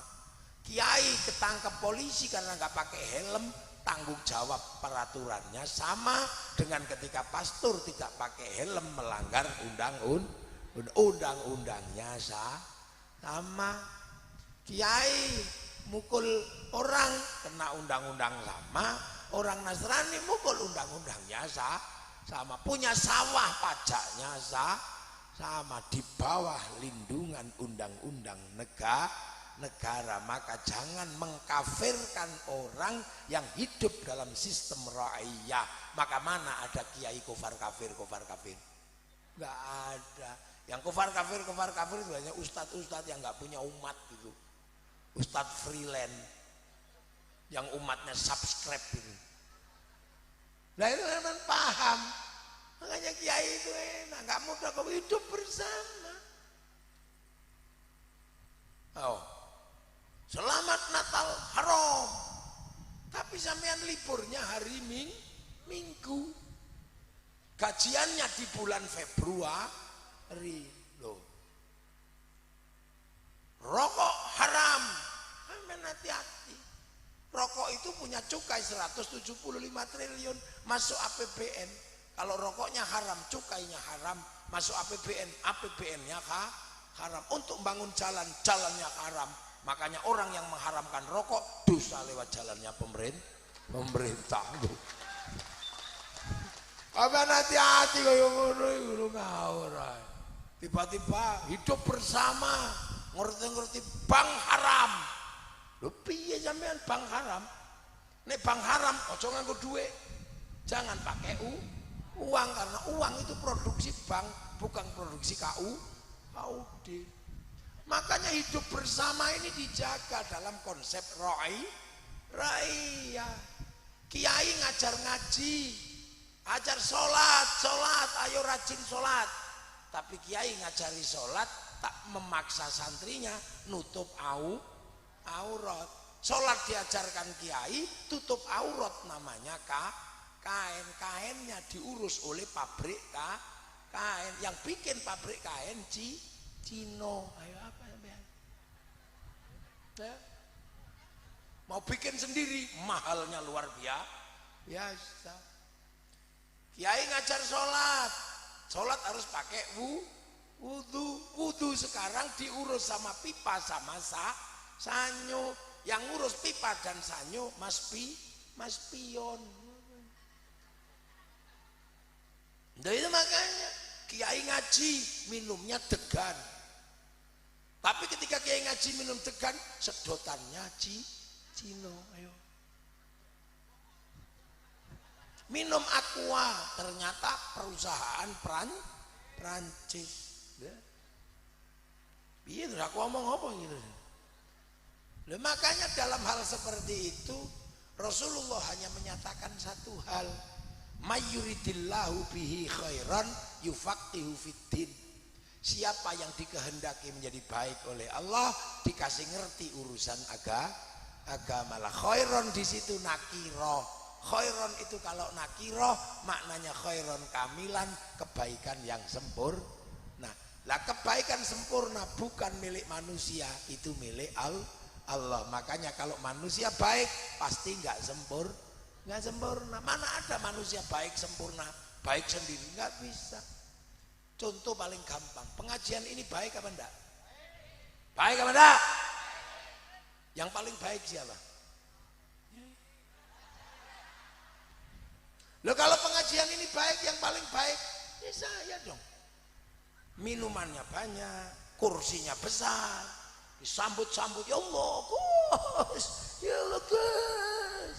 Kiai ketangkep polisi karena nggak pakai helm, tanggung jawab peraturannya sama dengan ketika pastor tidak pakai helm melanggar undang-undangnya sama. Kiai mukul orang kena undang-undang sama, orang Nasrani mukul undang-undangnya sama, punya sawah pajaknya sama, di bawah lindungan undang-undang negara. Maka jangan mengkafirkan orang yang hidup dalam sistem ra'iyah. Maka mana ada kiai kufar kafir? Nggak ada. Yang kufar kafir itu hanya ustadz yang nggak punya umat gitu. Ustadz freelance yang umatnya subscribe ini. Nah itu memang paham. Makanya kiai itu enak, nggak mudah kau hidup bersama. Oh, selamat Natal haram. Tapi sampean liburnya hari Minggu. Gajiannya di bulan Februari. Loh. Rokok haram. Hati-hati. Rokok itu punya cukai 175 triliun masuk APBN. Kalau rokoknya haram, cukainya haram, masuk APBN, APBN-nya haram. Untuk bangun jalannya haram. Makanya orang yang mengharamkan rokok dosa lewat jalannya pemerintah. Kapan hati-hati kaya ngono iku ngawur. Tiba-tiba hidup bersama, ngerti-ngerti bank haram. Lho piye sampean bank haram? Nek bank haram aja nganggo duit. Jangan pakai uang, karena uang itu produksi bank, bukan produksi KUD. Makanya hidup bersama ini dijaga dalam konsep ra'iyah. Kiai ngajar ngaji, ajar sholat, ayo rajin sholat. Tapi kiai ngajari sholat tak memaksa santrinya nutup aurat. Sholat diajarkan kiai, tutup aurat namanya kain-kainnya diurus oleh pabrik kain. Yang bikin pabrik kain Cino. Ayo apa ya? Mau bikin sendiri, mahalnya luar biasa. Kiai ngajar sholat harus pakai wudhu sekarang diurus sama pipa sama sanyo. Yang ngurus pipa dan sanyo mas pion. Nah itu makanya kiai ngaji minumnya degan. Tapi ketika kiai ngaji minum degan, sedotannya Cino. Ayo. Minum aqua, ternyata perusahaan Prancis. Iya, aku ngomong apa gitu. Makanya dalam hal seperti itu Rasulullah hanya menyatakan satu hal, Mayyuridillahu bihi khairan yufaqihu fiddin. Siapa yang dikehendaki menjadi baik oleh Allah dikasih ngerti urusan agama lah. Khairon di situ nakiro. Khairon itu kalau nakiro maknanya khairon kamilan, kebaikan yang sempurna. Lah kebaikan sempurna bukan milik manusia, itu milik Allah. Makanya kalau manusia baik pasti nggak sempurna. Mana ada manusia baik sempurna, baik sendiri, nggak bisa. Contoh paling gampang, pengajian ini baik apa enggak? Baik apa enggak? Yang paling baik siapa? Loh kalau pengajian ini baik, yang paling baik ya saya dong. Minumannya banyak, kursinya besar, disambut-sambut, ya Allah Gus, ya Allah Gus,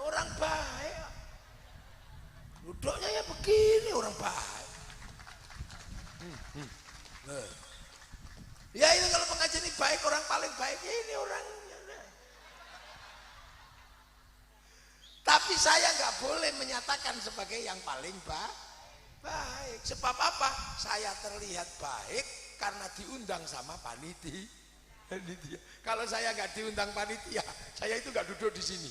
orang baik. Duduknya ya begini, orang baik. Ya ini kalau pengajian ini baik, orang paling baik ya ini orangnya. Tapi saya nggak boleh menyatakan sebagai yang paling baik. Sebab apa? Saya terlihat baik karena diundang sama panitia. Kalau saya nggak diundang panitia, saya itu nggak duduk di sini.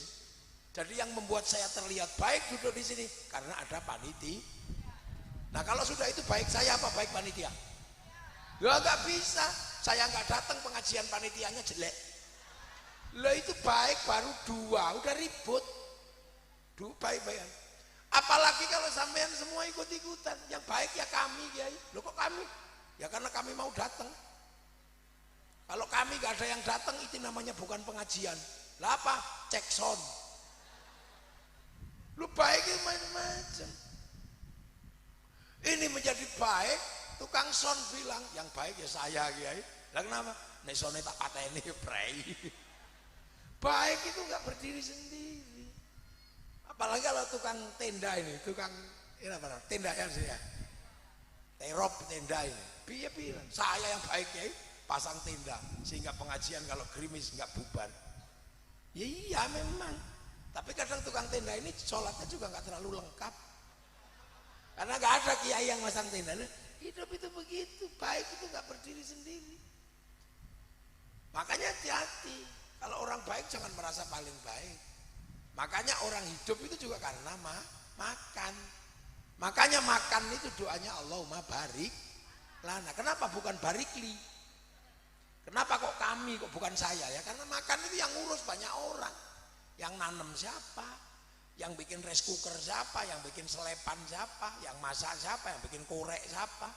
Jadi yang membuat saya terlihat baik duduk di sini karena ada panitia. Nah kalau sudah itu baik saya apa baik panitia? Ya nggak bisa. Saya nggak datang pengajian panitianya jelek. Lah itu baik baru dua, udah ribut. Baik-baikan. Apalagi kalau sampean semua ikut-ikutan, yang baik ya kami, Kiai. Loh kok kami? Ya karena kami mau datang. Kalau kami gak ada yang datang, itu namanya bukan pengajian. Lah apa? Cek sound. Lu baik itu macam-macam. Ini menjadi baik, tukang sound bilang, yang baik ya saya, Kiai. Lah kenapa? Nek sound tak pateni prei. Baik itu gak berdiri sendiri. Apalagi kalau tukang tenda ini, tukang ini apa? Tenda ya sih ya. Terop tenda ini. Dia bilang, saya yang baiknya pasang tenda sehingga pengajian kalau gerimis nggak bubar. Ya iya memang. Tapi kadang tukang tenda ini sholatnya juga nggak terlalu lengkap. Karena nggak ada kiai yang pasang tenda. Hidup itu begitu, baik itu nggak berdiri sendiri. Makanya hati-hati. Kalau orang baik jangan merasa paling baik. Makanya orang hidup itu juga karena makan. Makanya makan itu doanya Allahumma barik lana. Kenapa bukan barikli? Kenapa kok kami, kok bukan saya ya? Karena makan itu yang ngurus banyak orang. Yang nanam siapa? Yang bikin rice cooker siapa? Yang bikin selepan siapa? Yang masak siapa? Yang bikin korek siapa?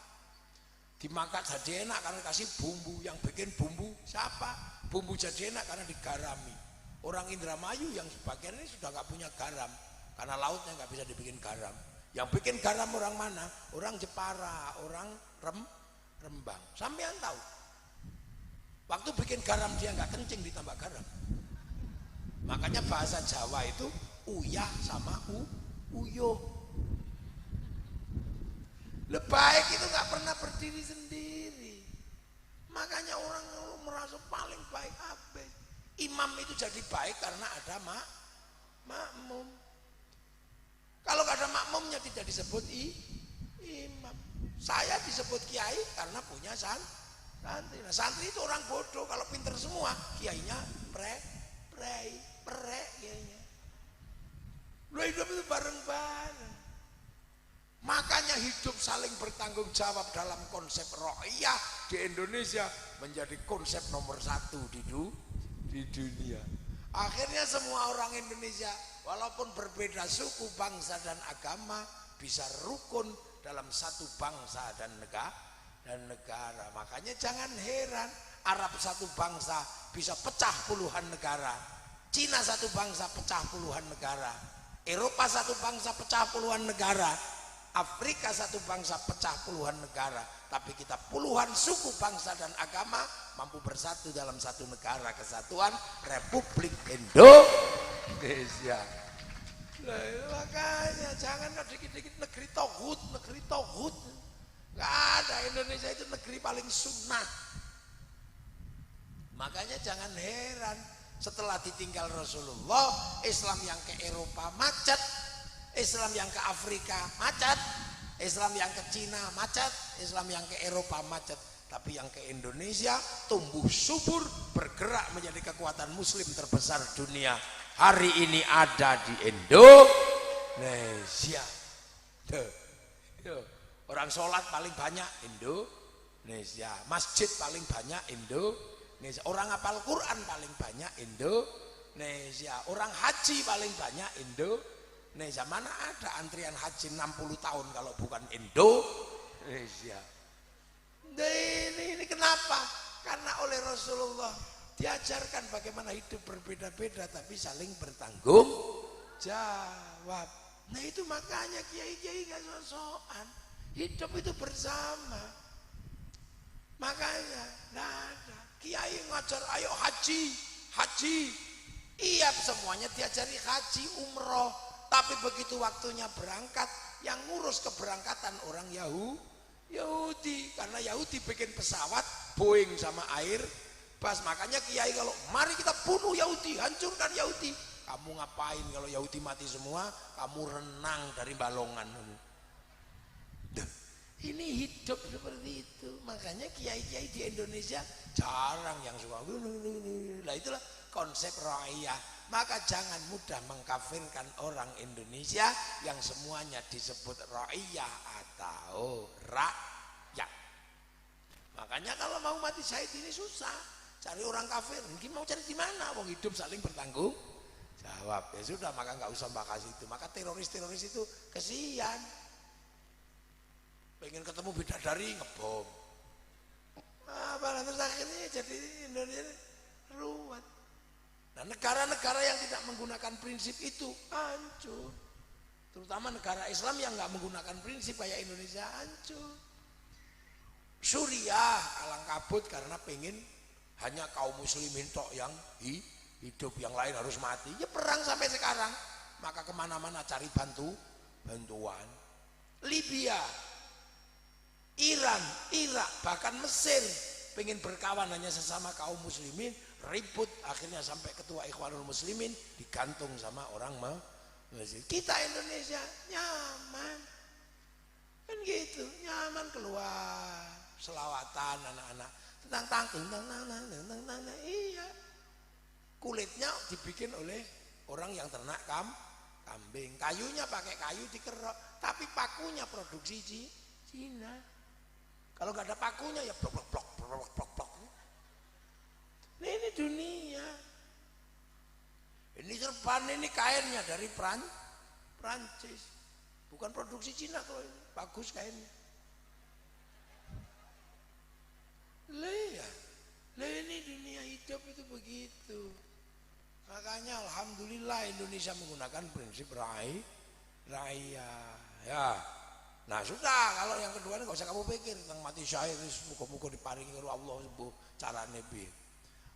Dimakan jadi enak karena kasih bumbu. Yang bikin bumbu siapa? Bumbu jadi enak karena digarami. Orang Indramayu yang sebagian ini sudah nggak punya garam karena lautnya nggak bisa dibikin garam. Yang bikin garam orang mana? Orang Jepara, orang Rembang. Sampean tahu? Waktu bikin garam dia nggak kencing ditambah garam. Makanya bahasa Jawa itu uyah sama uyuh. Lebaik itu nggak pernah berdiri sendiri. Makanya orang merasa paling baik apa? Imam itu jadi baik karena ada makmum. Kalau gak ada makmumnya tidak disebut imam. Saya disebut kiai karena punya santri. Nah, santri itu orang bodoh. Kalau pinter semua, kiainya prek kiainya. Lu hidup itu bareng-bareng. Makanya hidup saling bertanggung jawab dalam konsep ro'iyah di Indonesia menjadi konsep nomor 1 di dunia. Akhirnya semua orang Indonesia walaupun berbeda suku, bangsa dan agama bisa rukun dalam satu bangsa dan negara. Makanya jangan heran Arab satu bangsa bisa pecah puluhan negara, Cina satu bangsa pecah puluhan negara, Eropa satu bangsa pecah puluhan negara, Afrika satu bangsa pecah puluhan negara. Tapi kita puluhan suku, bangsa dan agama mampu bersatu dalam satu negara kesatuan Republik Indonesia. Makanya jangan dikit-dikit negeri tohut. Gak ada, Indonesia itu negeri paling sunnah. Makanya jangan heran setelah ditinggal Rasulullah, Islam yang ke Eropa macet, Islam yang ke Afrika macet, Islam yang ke Cina macet, Islam yang ke Eropa macet. Tapi yang ke Indonesia tumbuh subur, bergerak menjadi kekuatan muslim terbesar dunia. Hari ini ada di Indonesia. Orang sholat paling banyak Indonesia, masjid paling banyak Indonesia, orang hafal Quran paling banyak Indonesia, orang haji paling banyak Indonesia. Mana ada antrian haji 60 tahun kalau bukan Indonesia. Ini kenapa? Karena oleh Rasulullah diajarkan bagaimana hidup berbeda-beda tapi saling bertanggung jawab. Nah itu makanya kiai-kiai gak sok-sokan, hidup itu bersama. Makanya gak ada kiai ngajar ayo haji. Iya, semuanya diajari haji, umroh. Tapi begitu waktunya berangkat, yang ngurus keberangkatan orang Yahudi. Karena Yahudi bikin pesawat Boeing sama Airbus. Makanya kiai kalau mari kita bunuh Yahudi, hancurkan Yahudi. Kamu ngapain kalau Yahudi mati semua? Kamu renang dari balongan. Ini hidup seperti itu. Makanya kiai-kiai di Indonesia jarang yang suka. Nah itulah konsep ra'iyah. Maka jangan mudah mengkafirkan orang Indonesia yang semuanya disebut ra'iyah atau rakyat. Makanya kalau mau mati syahid ini susah. Cari orang kafir, mungkin mau cari di mana? Wong hidup saling bertanggung jawab. Ya sudah, maka nggak usah bahas itu. Maka teroris-teroris itu kesian. Pengen ketemu bidadari ngebom. Terus akhirnya jadi Indonesia ruwet. Nah negara-negara yang tidak menggunakan prinsip itu hancur. Terutama negara Islam yang nggak menggunakan prinsip kayak Indonesia hancur. Suriah kalang kabut karena pengen hanya kaum muslimin tok yang hidup, yang lain harus mati. Ya perang sampai sekarang. Maka kemana-mana cari bantuan. Libya, Iran, Irak, bahkan Mesir pengen berkawan hanya sesama kaum muslimin, ribut, akhirnya sampai ketua Ikhwanul Muslimin digantung sama orang Mesir. Kita Indonesia nyaman, kan gitu, nyaman keluar selawatan anak-anak tentang iya, kulitnya dibikin oleh orang yang ternak kambing, kayunya pakai kayu dikerok, tapi pakunya produksi Cina. Kalau nggak ada pakunya ya blok. Nah, ini dunia. Ini serban, ini kainnya dari Prancis. Bukan produksi Cina kalau ini. Bagus kainnya. Lah ini dunia hidup itu begitu. Makanya alhamdulillah Indonesia menggunakan prinsip raya. Ya. Nah sudah, kalau yang kedua ini gak usah kamu pikir tentang mati syahid, muka-muka diparingi oleh Allah sembuh cara nebi.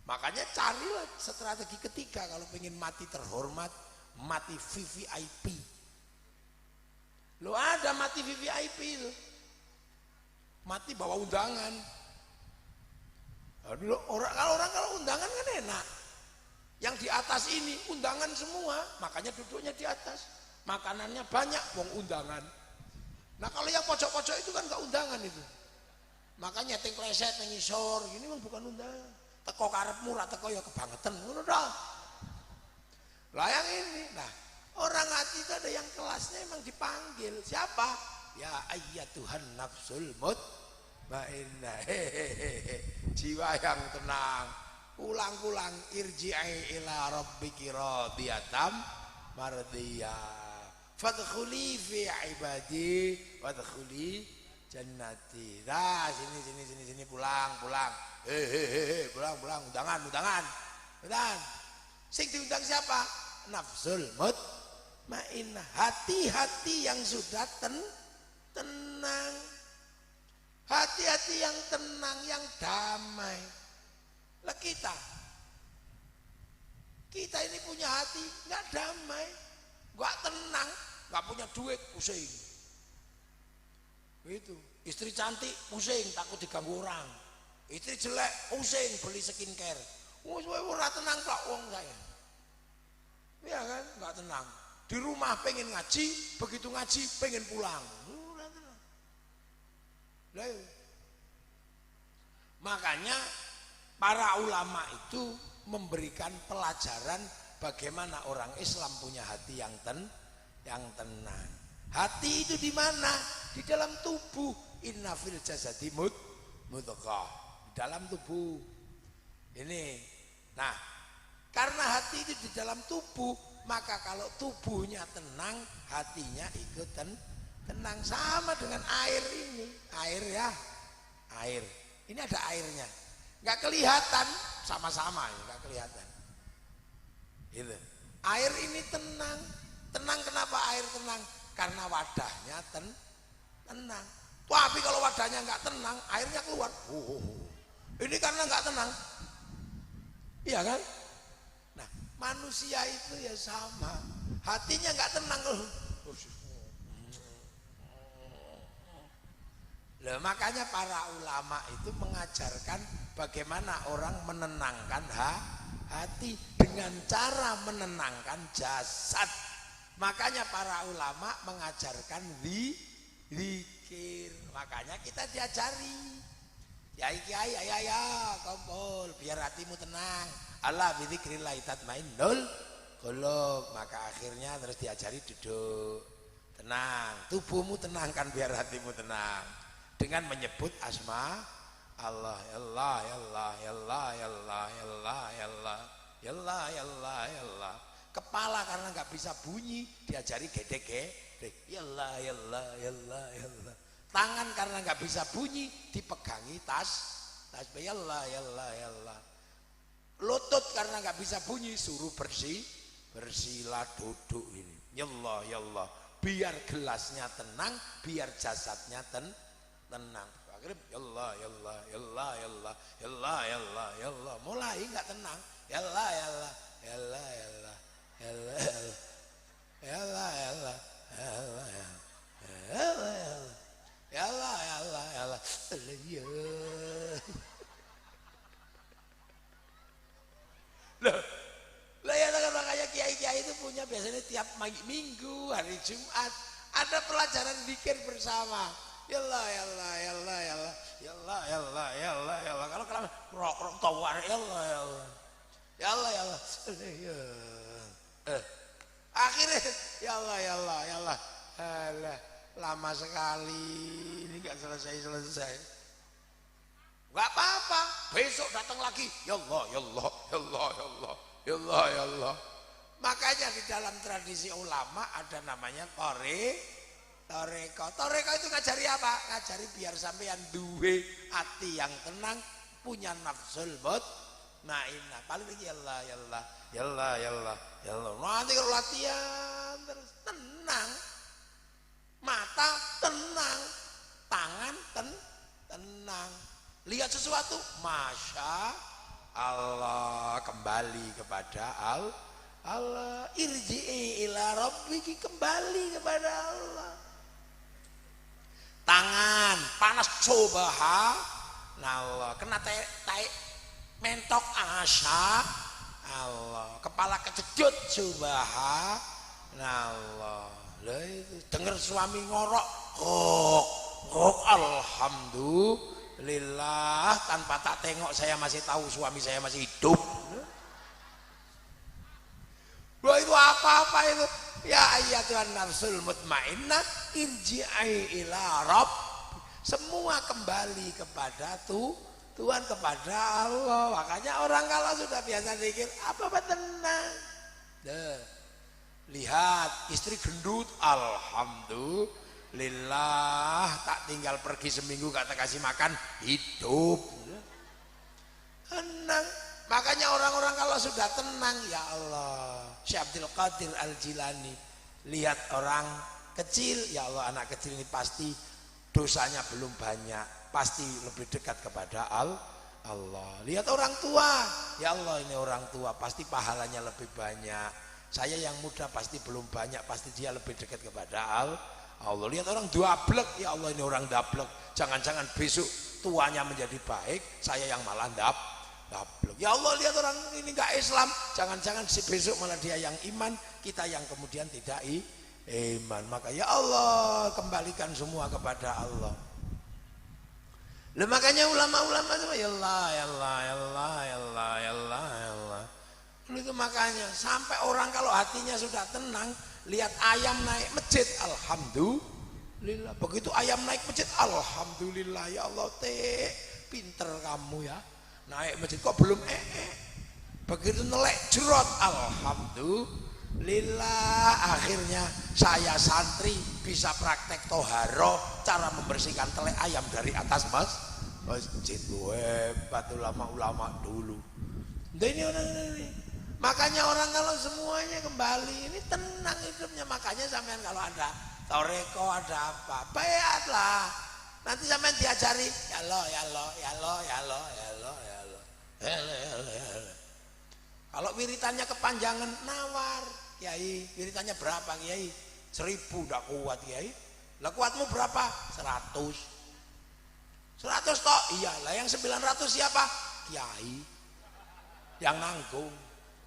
Makanya carilah strategi ketiga kalau pengen mati terhormat, mati VVIP. Lo ada mati VVIP itu, mati bawa undangan. Kalau undangan kan enak. Yang di atas ini undangan semua, makanya duduknya di atas. Makanannya banyak, wong undangan. Nah kalau yang pojok-pojok itu kan gak undangan itu. Makanya ting kleset nang isor, ini memang bukan undangan. Teko karepmu ra teko ya kebangetan, ngono tok. Lah yang ini, nah orang hati itu ada yang kelasnya emang dipanggil. Siapa? Ya ayyatuhan nafsul mutmainnah. Jiwa yang tenang. Ulang-ulang irji'i ila rabbiki radiyatan mardiyah. Fadkhuli fi ibadi wadkhuli jannati. Dah sini pulang. Pulang undangan. Sing diundang siapa? Nafsul mutmainnah, hati-hati yang sudah tenang. Hati-hati yang tenang, yang damai. Lah kita ini punya hati nggak damai, nggak tenang, nggak punya duit, pusing. Itu istri cantik pusing, takut diganggu orang. Istri jelek pusing, beli skincare. Ora tenang kok wong saya. Iya kan, nggak tenang. Di rumah pengen ngaji, begitu ngaji pengen pulang. Makanya para ulama itu memberikan pelajaran bagaimana orang Islam punya hati yang tenang. Hati itu di mana? Di dalam tubuh. Inna fil jasadi mudghah. Di dalam tubuh. Ini. Nah, karena hati itu di dalam tubuh, maka kalau tubuhnya tenang, hatinya ikut tenang. Sama dengan air ini. Air ya. Air. Ini ada airnya. Nggak kelihatan, sama-sama ya, nggak kelihatan. Gitu. Air ini tenang. Tenang kenapa air tenang? Karena wadahnya tenang. Tapi kalau wadahnya nggak tenang, airnya keluar. Ini karena nggak tenang. Iya kan? Nah, manusia itu ya sama. Hatinya nggak tenang. Loh, makanya para ulama itu mengajarkan bagaimana orang menenangkan hati dengan cara menenangkan jasad. Makanya para ulama mengajarkan zikir. Makanya kita diajari. Ya kumpul biar hatimu tenang. Allah bidzikrillah tatmainnul qulub. Maka akhirnya terus diajari duduk. Tenang, tubuhmu tenangkan biar hatimu tenang. Dengan menyebut asma Allah, ya Allah, ya Allah, ya Allah, ya Allah, ya Allah, ya Allah, ya Allah, ya Allah, ya Allah. Kepala karena nggak bisa bunyi diajari gede-gede. Ya Allah, ya Allah, ya Allah, ya Allah. Tangan karena nggak bisa bunyi dipegangi tas. Ya Allah, ya Allah, ya Allah. Lutut karena nggak bisa bunyi suruh bersilah duduk ini. Ya Allah, ya Allah. Biar gelasnya tenang, biar jasadnya tenang. Akhirnya ya Allah, ya Allah, ya Allah, ya Allah, ya Allah, ya Allah, ya Allah. Mulai nggak tenang. Ya Allah, ya Allah, ya Allah, ya Allah, ya Allah, ya Allah, ya Allah, ya Allah, ya Allah, ya Allah, ya Allah, ya Allah, ya Allah. Lah ya makanya kiai-kiai itu punya biasanya tiap minggu, hari Jumat ada pelajaran zikir bersama. Ya Allah, ya Allah, ya Allah, ya Allah, ya Allah, ya Allah, ya Allah, ya Allah. Kalau kelamaan rok tawar, ya Allah, ya Allah, ya Allah, ya Allah, ya akhirnya ya Allah, ya Allah, ya Allah, alah, lama sekali ini nggak selesai. Nggak apa-apa, besok datang lagi. Ya Allah, ya Allah, ya Allah, ya Allah, ya Allah, ya Allah. Makanya di dalam tradisi ulama ada namanya Toreko itu ngajari apa? Ngajari biar sampean duwe hati yang tenang, punya nafsul mutmainnah. Paling lagi ya Allah, ya Allah, ya Allah, ya Allah, ya Allah. Nanti kalau latihan terus tenang, mata tenang, tangan tenang. Lihat sesuatu, masya Allah, kembali kepada Allah. Irji'i ila rabbiki, kembali kepada Allah. Tangan panas coba Allah, kena mentok asya Allah, kepala kejedut coba Allah. Lah itu dengar suami ngorok, alhamdulillah, tanpa tak tengok saya masih tahu suami saya masih hidup. Wah itu apa-apa itu. Ya ayyatuhan nafsul mutmainnah irji'i ila rabb. Semua kembali kepada Tuhan, kepada Allah. Makanya orang kalau sudah biasa zikir apa tenang. Lihat istri gendut, alhamdulillah, tak tinggal pergi seminggu gak tak kasih makan, hidup. Tenang. Makanya orang-orang kalau sudah tenang, ya Allah, Syekh Abdul Qadir Al-Jilani, lihat orang kecil, ya Allah, anak kecil ini pasti dosanya belum banyak, pasti lebih dekat kepada Allah. Lihat orang tua, ya Allah, ini orang tua pasti pahalanya lebih banyak. Saya yang muda pasti belum banyak, pasti dia lebih dekat kepada Allah. Lihat orang dablek, ya Allah, ini orang dablek, jangan-jangan besok tuanya menjadi baik, saya yang malah Gablok. Ya Allah, lihat orang ini nggak Islam, jangan-jangan si besok malah dia yang iman, kita yang kemudian tidak iman. Maka ya Allah, kembalikan semua kepada Allah. Lah makanya ulama-ulama itu ya Allah, ya Allah, ya Allah, ya Allah, ya Allah, ya Allah. Itu makanya sampai orang kalau hatinya sudah tenang, lihat ayam naik masjid, alhamdulillah. Begitu ayam naik masjid, alhamdulillah, ya Allah, pinter kamu ya. Naik masjid kok belum begitu nelek jerot, alhamdulillah. Akhirnya saya santri bisa praktek toharo, cara membersihkan telek ayam dari atas masjid. Hebat ulama-ulama dulu. Nah, ini orang ini. Makanya orang kalau semuanya kembali ini tenang hidupnya. Makanya sampean kalau ada toreko, ada apa, bayatlah. Nanti sampean diajari ya Allah, ya Allah, ya Allah, ya Allah, ya Allah, ya Allah. Kalau wiritannya kepanjangan, nawar, Kiai. Wiritannya berapa, Kiai? 1000 udah kuat, Kiai. Lah kuatmu berapa? 100. 100 toh? Iyalah, yang 900 siapa? Kiai. Yang nanggung.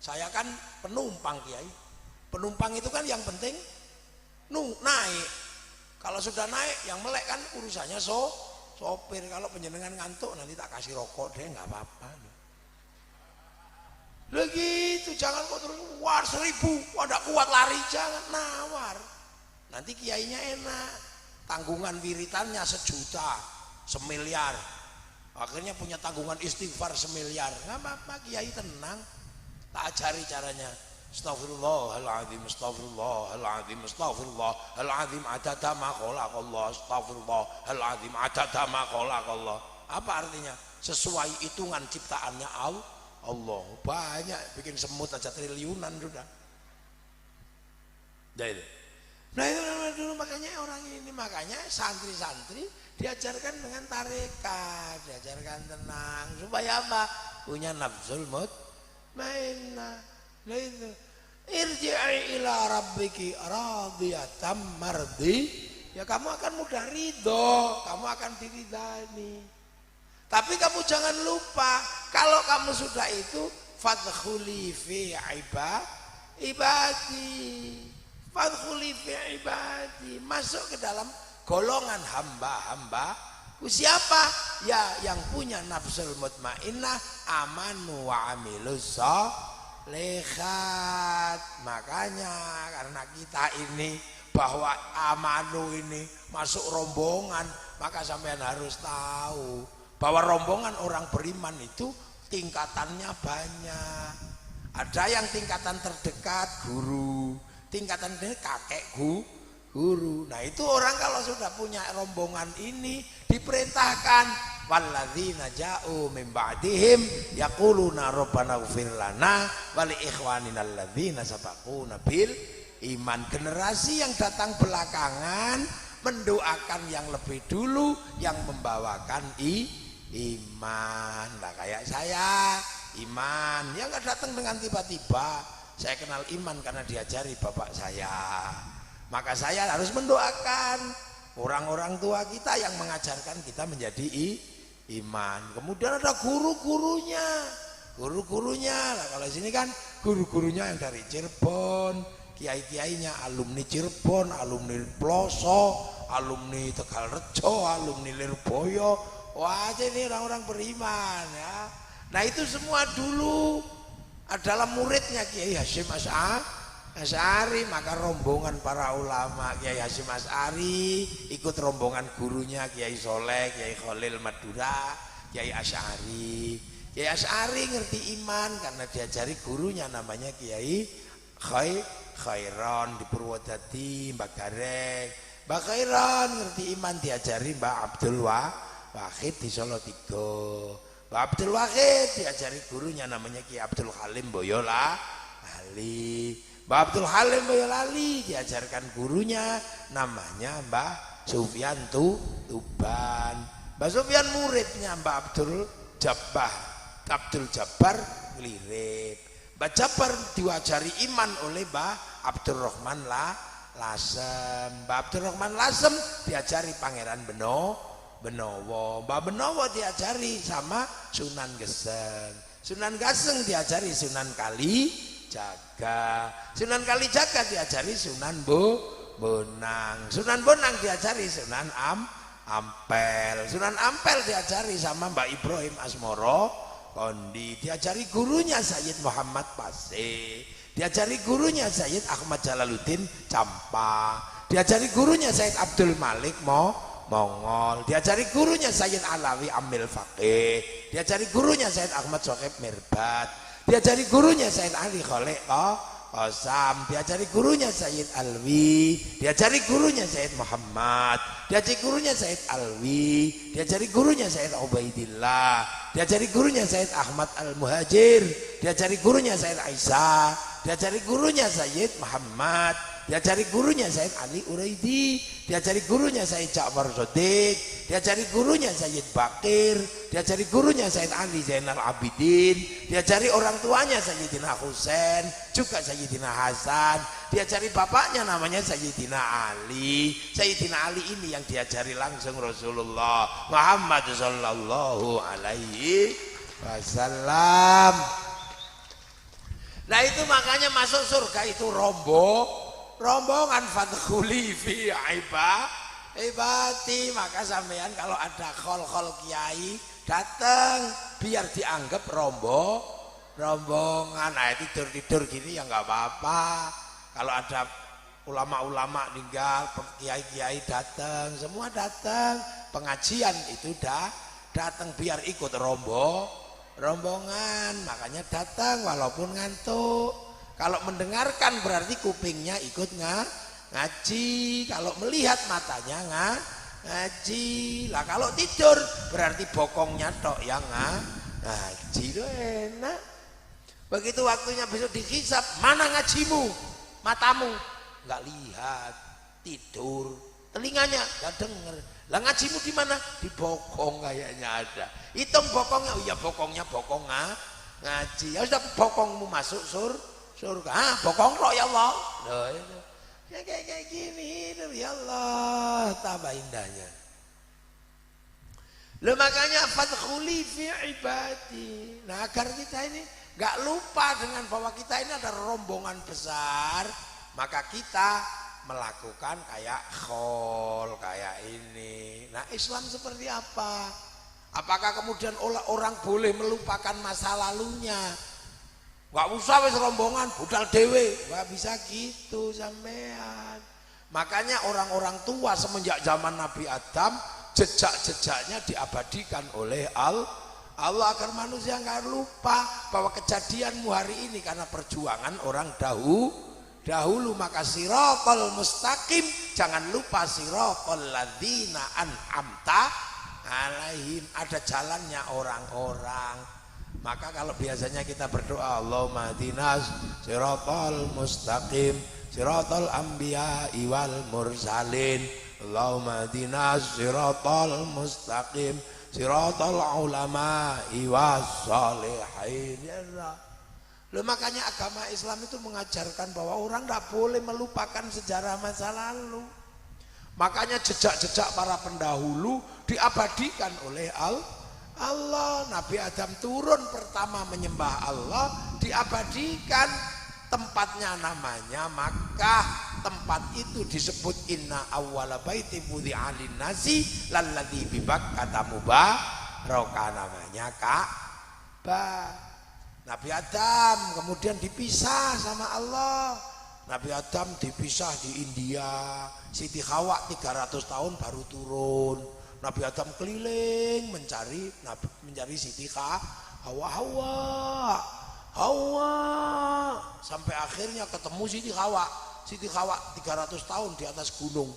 Saya kan penumpang, Kiai. Penumpang itu kan yang penting naik. Kalau sudah naik, yang melek kan urusannya sopir. Kalau penjenengan ngantuk nanti tak kasih rokok deh, nggak apa-apa. Begitu, jangan kok terus war 1000, wah nggak kuat lari, jangan nawar. Nanti kiainya enak, tanggungan wiritannya 1 juta, 1 miliar. Akhirnya punya tanggungan istighfar 1 miliar. Nggak apa-apa, kiai tenang. Tak ajari caranya. Astaghfirullahaladzim, astaghfirullahaladzim, astaghfirullahaladzim, adada ma khalaqallah, astaghfirullahaladzim, adada ma khalaqallah. Apa artinya? Sesuai hitungan ciptaannya Allah. Banyak, bikin semut aja triliunan sudah. Nah itu dulu, makanya orang ini, makanya santri-santri diajarkan dengan tarekat, diajarkan tenang, supaya apa? Punya nafsul mutmainnah. Nah itu, irji'i ila rabbiki radiyatan mardi, ya kamu akan mudah ridho, kamu akan diridani. Tapi kamu jangan lupa, kalau kamu sudah itu fadkhuli fi ibadi, fadkhuli fi ibadi, masuk ke dalam golongan hamba-hamba. Siapa? Ya yang punya nafsul mutmainnah, amanu wa amilus lehat. Makanya karena kita ini bahwa amanu ini masuk rombongan, maka sampean harus tahu bahwa rombongan orang beriman itu tingkatannya banyak. Ada yang tingkatan terdekat guru, tingkatan kakek guru. Nah itu orang kalau sudah punya rombongan ini diperintahkan walladzina ja'u min ba'dihim yaquluna rabbana ighfir lana wa li ikhwanina alladzina sabaquna bil iman. Generasi yang datang belakangan mendoakan yang lebih dulu, yang membawakan iman. Nah kayak saya iman, ya nggak datang dengan tiba-tiba. Saya kenal iman karena diajari bapak saya. Maka saya harus mendoakan orang-orang tua kita yang mengajarkan kita menjadi iman. Kemudian ada guru-gurunya. Nah, kalau sini kan guru-gurunya yang dari Cirebon, kiai-kiainya alumni Cirebon, alumni Ploso, alumni Tegalrejo, alumni Lirboyo. Wah, ini orang-orang beriman ya. Nah itu semua dulu adalah muridnya Kiai Hasyim Asy'ari. Maka rombongan para ulama Kiai Hasyim Asy'ari ikut rombongan gurunya Kiai Soleh, Kiai Khalil Madura, Kiai Asy'ari. Kiai Asy'ari ngerti iman karena diajari gurunya namanya Kiai Khairon di Purwodadi, Mbak Gareng. Mbak Khairon ngerti iman diajari Mbak Abdul Wahid di Solo Tigo. Mbak Abdul Wahid diajari gurunya namanya Kiai Abdul Halim Boyolali. Mbak Abdul Halim Boyolali diajarkan gurunya namanya Mbak Sufyan Tuban. Mbak Sufyan muridnya Mbak Abdul Jabbar Lirip. Mbak Jabbar diwajari iman oleh Mbak Abdurrahman Lasem. Mbak Abdurrahman Lasem diajari Pangeran Benowo. Mbak Benowo diajari sama Sunan Geseng. Sunan Kaseng diajari Sunan Kalijaga. Sunan Kalijaga diajari Sunan Bonang. Sunan Bonang diajari Sunan Ampel. Sunan Ampel diajari sama Mbak Ibrahim Asmoro Kondi. Diajari gurunya Sayyid Muhammad Pase. Diajari gurunya Sayyid Ahmad Jalaluddin Campa. Diajari gurunya Sayyid Abdul Malik Mongol. Diajari gurunya Sayyid Alawi Amil Faqih. Diajari gurunya Sayyid Ahmad Sokib Mirbat. Diajari gurunya Sayyid Ali Kholek Qasam. Diajari gurunya Sayyid Alwi. Diajari gurunya Sayyid Muhammad. Diajari gurunya Sayyid Alwi. Diajari gurunya Sayyid Ubaidillah. Diajari gurunya Sayyid Ahmad Al-Muhajir. Diajari gurunya Sayyid Aisyah. Diajari gurunya Sayyid Muhammad. Diajari gurunya Sayyid Ali Uraidi. Diajari gurunya Sayyid Ja'far Shodiq. Diajari gurunya Sayyid Bakir. Diajari gurunya Sayyid Ali Zainal Abidin. Diajari orang tuanya Sayyidina Husain, juga Sayyidina Hasan. Diajari bapaknya namanya Sayyidina Ali. Sayyidina Ali ini yang diajari langsung Rasulullah Muhammad sallallahu alaihi wasallam. Nah itu makanya masuk surga itu rombongan fadkhuli fi ibati. Maka sampean kalau ada khol kiai datang biar dianggap rombongan. Nah tidur gini ya nggak apa-apa. Kalau ada ulama-ulama meninggal, kiai datang, semua datang, pengajian itu datang biar ikut rombongan. Makanya datang walaupun ngantuk. Kalau mendengarkan berarti kupingnya ikut ngaji. Kalau melihat matanya ngaji. Lah kalau tidur berarti bokongnya tok yang ngaji. Itu enak. Begitu waktunya besok dihisab, mana ngajimu? Matamu nggak lihat, tidur. Telinganya nggak denger. Lah ngajimu di mana? Di bokong kayaknya ada. Hitung bokongnya. Oh iya bokong ngaji. Ya sudah bokongmu masuk surga. Bokong roh ya Allah. Loh, itu. Ya kayak gini itu ya Allah, tambah indahnya. Loh makanya fadkhuli fi ibadi. Nah agar kita ini nggak lupa dengan bahwa kita ini ada rombongan besar, maka kita melakukan kayak khol, kayak ini. Nah Islam seperti apa? Apakah kemudian orang boleh melupakan masa lalunya? Gak usah wis rombongan budal dewe, gak bisa gitu sampean. Makanya orang-orang tua semenjak zaman Nabi Adam, jejak-jejaknya diabadikan oleh Allah agar manusia nggak lupa bahwa kejadianmu hari ini karena perjuangan orang dahulu. Maka siratal mustaqim, jangan lupa siratal ladzina an'amta alaihim, ada jalannya orang-orang. Maka kalau biasanya kita berdoa Allahumma hdinas siratal mustaqim siratal anbiya wal mursalin, Allahumma hdinas siratal mustaqim siratal ulama was sholihin. Ya Allah. Loh, makanya agama Islam itu mengajarkan bahwa orang tidak boleh melupakan sejarah masa lalu. Makanya jejak-jejak para pendahulu diabadikan oleh Allah. Nabi Adam turun pertama menyembah Allah, diabadikan tempatnya namanya Makkah. Tempat itu disebut inna awwala baiti wudi'a lin-nasi lalladzi bi Bakkah mubarakah, namanya Ka'bah. Nabi Adam kemudian dipisah sama Allah. Nabi Adam dipisah di India. Siti Hawa 300 tahun baru turun. Nabi Adam keliling mencari Siti Hawa sampai akhirnya ketemu Siti Hawa. Siti Hawa 300 tahun di atas gunung.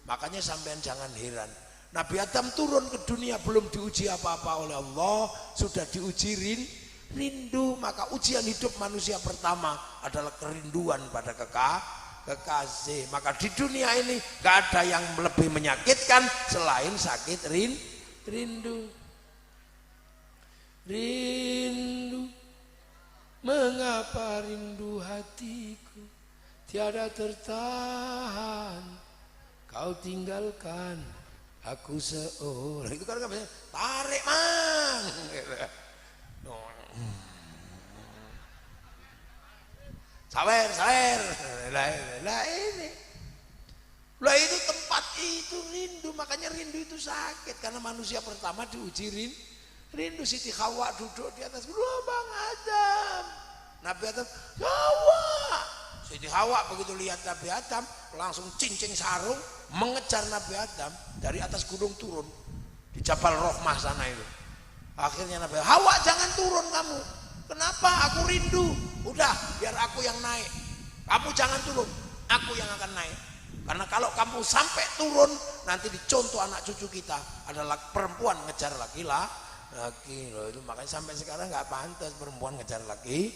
Makanya sampean jangan heran. Nabi Adam turun ke dunia belum diuji apa-apa oleh Allah, sudah diuji rindu. Maka ujian hidup manusia pertama adalah kerinduan pada kekasih. Maka di dunia ini gak ada yang lebih menyakitkan selain sakit rindu. Mengapa rindu hatiku tiada tertahan, kau tinggalkan aku seorang. Itu kan tarik mang. sawer. Lah ini. Lah itu tempat itu rindu, makanya rindu itu sakit karena manusia pertama diuji rindu. Siti Hawa duduk di atas lubang Adam. Nabi Adam, Hawa. Siti Hawa begitu lihat Nabi Adam langsung cincing sarung mengejar Nabi Adam dari atas gunung turun di Jabal Rohmah sana itu. Akhirnya Nabi Adam, Hawa jangan turun kamu. Kenapa? Aku rindu. Udah, biar aku yang naik. Kamu jangan turun, aku yang akan naik. Karena kalau kamu sampai turun, nanti dicontoh anak cucu kita adalah perempuan ngejar laki loh itu, makanya sampai sekarang nggak pantas perempuan ngejar laki.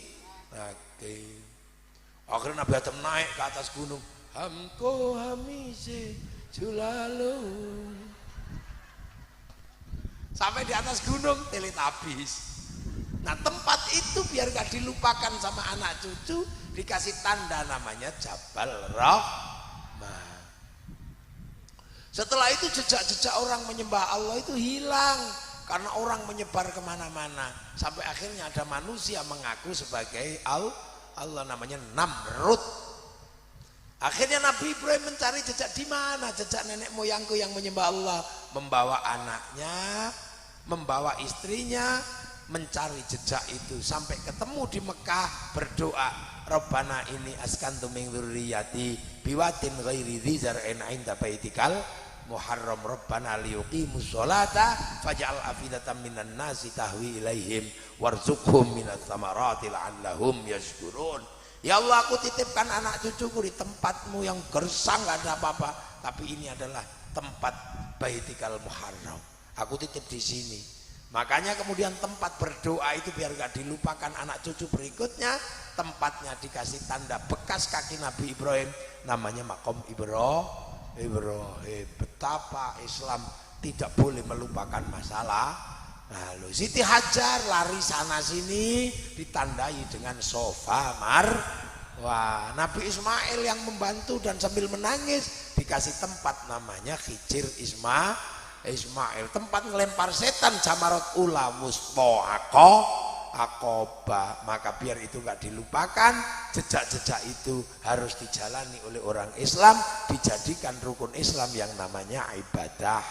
Akhirnya Nabi Adam naik ke atas gunung. Hamko hamise julalu. Sampai di atas gunung Teletubbies. Nah tempat itu biar gak dilupakan sama anak cucu, dikasih tanda namanya Jabal Rahmah. Setelah itu jejak-jejak orang menyembah Allah itu hilang karena orang menyebar kemana-mana sampai akhirnya ada manusia mengaku sebagai Allah namanya Namrud. Akhirnya Nabi Ibrahim mencari jejak di mana jejak nenek moyangku yang menyembah Allah, membawa anaknya, membawa istrinya mencari jejak itu sampai ketemu di Mekah, berdoa Rabbana ini askantu min dzurriyyati biwatin ghairi dzi zar'in 'inda baitikal muharram Rabbana liyuqimus sholata faj'al afidatan minan nasi tahwi ilaihim warzuqhum minats tsamarati la'allahum yashkurun. Ya Allah, aku titipkan anak cucuku di tempatmu yang gersang gak ada apa-apa, tapi ini adalah tempat baitikal muharram. Aku titip di sini. Makanya kemudian tempat berdoa itu biar gak dilupakan anak cucu berikutnya, tempatnya dikasih tanda bekas kaki Nabi Ibrahim, namanya Maqam Ibrahim. Betapa Islam tidak boleh melupakan masalah. Lalu Siti Hajar lari sana sini ditandai dengan sofa marwah. Nabi Ismail yang membantu dan sambil menangis dikasih tempat namanya Hijir Ismail, tempat ngelempar setan Jamarat Ula Wuspo Akoba. Maka biar itu gak dilupakan, jejak-jejak itu harus dijalani oleh orang Islam, dijadikan rukun Islam yang namanya ibadah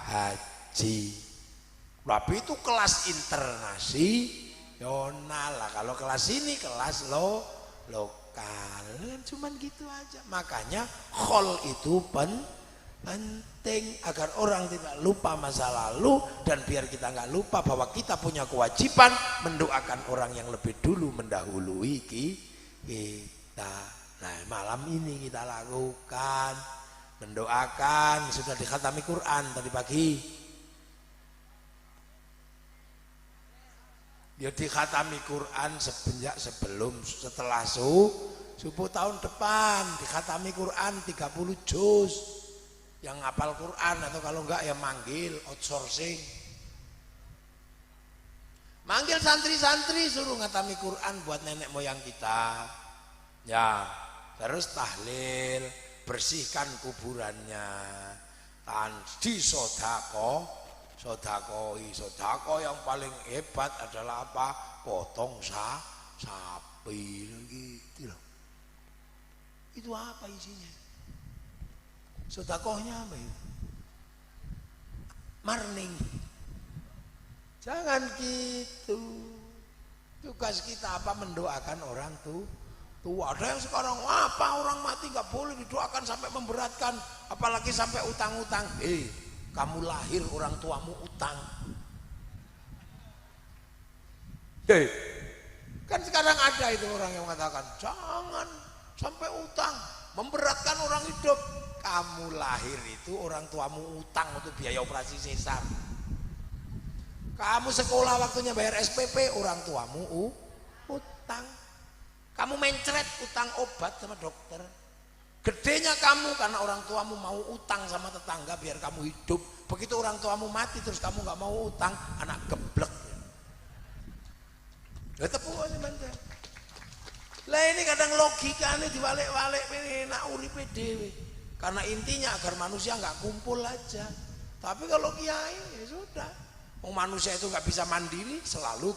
haji. Tapi itu kelas internasional lah. Kalau kelas ini kelas lokal, cuman gitu aja. Makanya khol itu penting agar orang tidak lupa masa lalu, dan biar kita nggak lupa bahwa kita punya kewajiban mendoakan orang yang lebih dulu mendahului kita. Nah malam ini kita lakukan mendoakan. Sudah dikhatami Quran tadi pagi. Ya dikhatami Quran setelah subuh tahun depan dikhatami Quran 30 juz. Yang ngapal Quran atau kalau enggak ya manggil outsourcing. Manggil santri-santri suruh ngatami Quran buat nenek moyang kita. Ya, terus tahlil, bersihkan kuburannya. Sodako yang paling hebat adalah apa? Potong sapi gitu loh. Itu apa isinya? Sodakohnya apa itu? Marning. Jangan gitu. Tugas kita apa? Mendoakan orang tua. Ada yang sekarang apa orang mati nggak boleh didoakan sampai memberatkan, apalagi sampai utang-utang. Kamu lahir orang tuamu utang. Kan sekarang ada itu orang yang mengatakan jangan sampai utang, memberatkan orang hidup. Kamu lahir itu orang tuamu utang untuk biaya operasi sesar. Kamu sekolah waktunya bayar SPP, orang tuamu utang. Kamu mencret utang obat sama dokter. Gedenya kamu karena orang tuamu mau utang sama tetangga biar kamu hidup. Begitu orang tuamu mati terus kamu nggak mau utang, anak geblek. Lah tepu aja banten. Lah ini kadang logika ini dibalik-balik ini nak uripe dhewe. Karena intinya agar manusia nggak kumpul aja. Tapi kalau kiai ya sudah. Manusia itu nggak bisa mandiri, selalu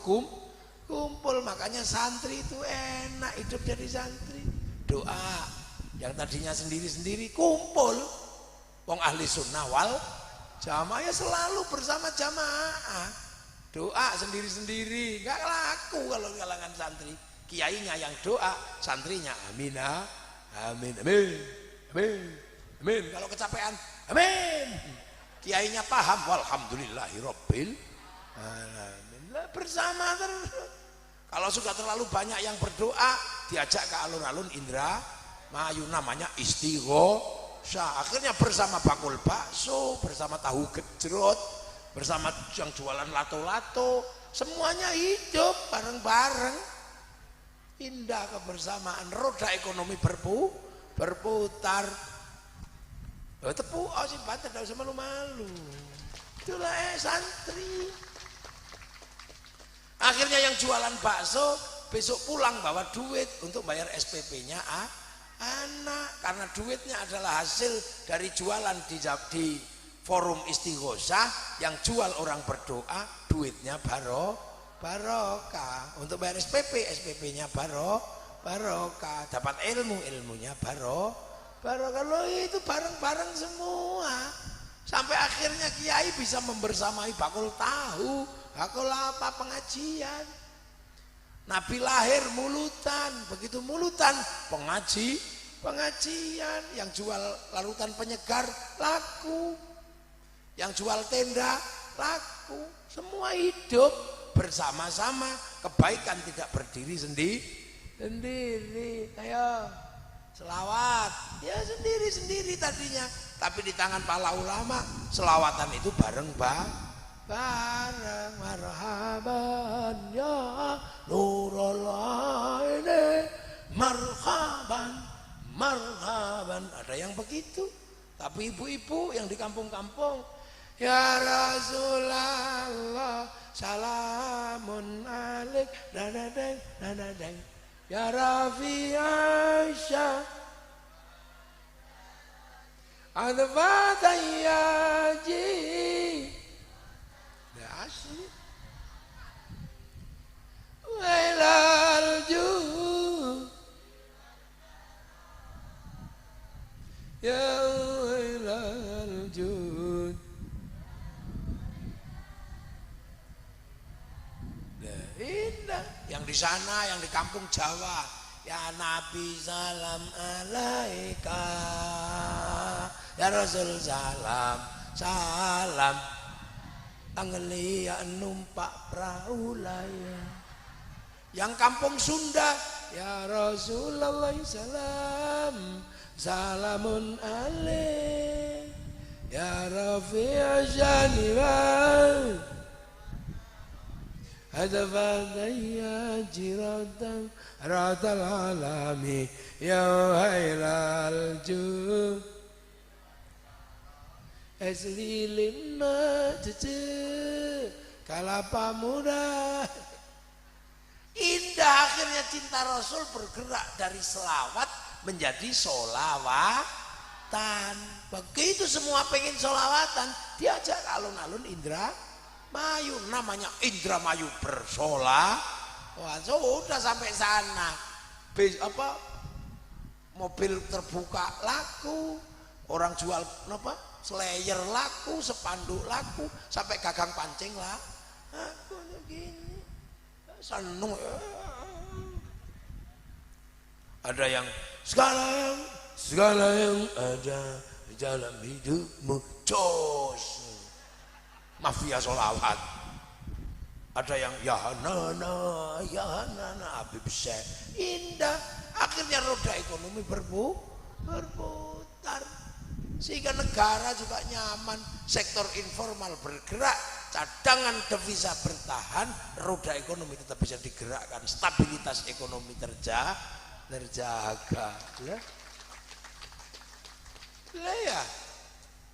kumpul. Makanya santri itu enak hidup jadi santri. Doa yang tadinya sendiri-sendiri kumpul. Wong ahli sunnah wal jamaah ya selalu bersama jamaah. Doa sendiri-sendiri nggak laku kalau kalangan santri. Kiainya yang doa, santrinya amin, amin, amin, amin, amin. Kalau kecapean, amin. Kiainya paham, walhamdulillahirabbil alamin. Bersama terus. Kalau sudah terlalu banyak yang berdoa, diajak ke alun-alun Indra Mayu, namanya istighosah. Akhirnya bersama bakul bakso, bersama tahu gejrot, bersama yang jualan lato-lato, semuanya hidup bareng-bareng. Indah kebersamaan, roda ekonomi berputar. Tepuk sih banter, tidak usah malu-malu. Itulah santri. Akhirnya yang jualan bakso besok pulang bawa duit untuk bayar SPP-nya anak, karena duitnya adalah hasil dari jualan di forum istighosah. Yang jual orang berdoa, duitnya barokah. Untuk bayar SPP-nya barokah. Dapat ilmunya barokah. Kalau itu bareng-bareng semua. Sampai akhirnya kiai bisa membersamai bakul tahu, bakul apa, pengajian. Nabi lahir mulutan, begitu mulutan pengajian. Yang jual larutan penyegar laku, yang jual tenda laku. Semua hidup bersama-sama. Kebaikan tidak berdiri sendiri. Ayo selawat ya sendiri-sendiri tadinya, tapi di tangan para ulama selawatan itu bareng. Marhaban ya Nurullah ini, marhaban. Ada yang begitu. Tapi ibu-ibu yang di kampung-kampung, ya Rasulullah salamun alaik dadadeng ya Rafi Aisyah adfatayyaji ya asli wailal juh ya wailal juh. Indah. Yang di sana, yang di kampung Jawa, ya Nabi salam alaika, ya Rasul salam tanggeli ya numpak perahu layar. Yang kampung Sunda, ya Rasulullah salamun alaik, ya Rafi'a janibah hadafadaya jiratan ratal alami ya hailal ju eslilima cucu kalapa muda. Indah. Akhirnya cinta Rasul bergerak dari selawat menjadi solawatan. Begitu semua pengen solawatan, diajak alun-alun Indra Mayu, namanya Indramayu bersolawat. Wah, sudah sampai sana. Mobil terbuka laku, orang jual slayer laku, sepanduk laku, sampai gagang pancing lah. Aku begini, seneng. Ada yang segala yang ada di dalam hidupmu jos. Mafia solawat. Ada yang ya nana Habib Syekh. Indah. Akhirnya roda ekonomi berputar, sehingga negara juga nyaman. Sektor informal bergerak, cadangan devisa bertahan, roda ekonomi tetap bisa digerakkan, stabilitas ekonomi terjaga. Ya.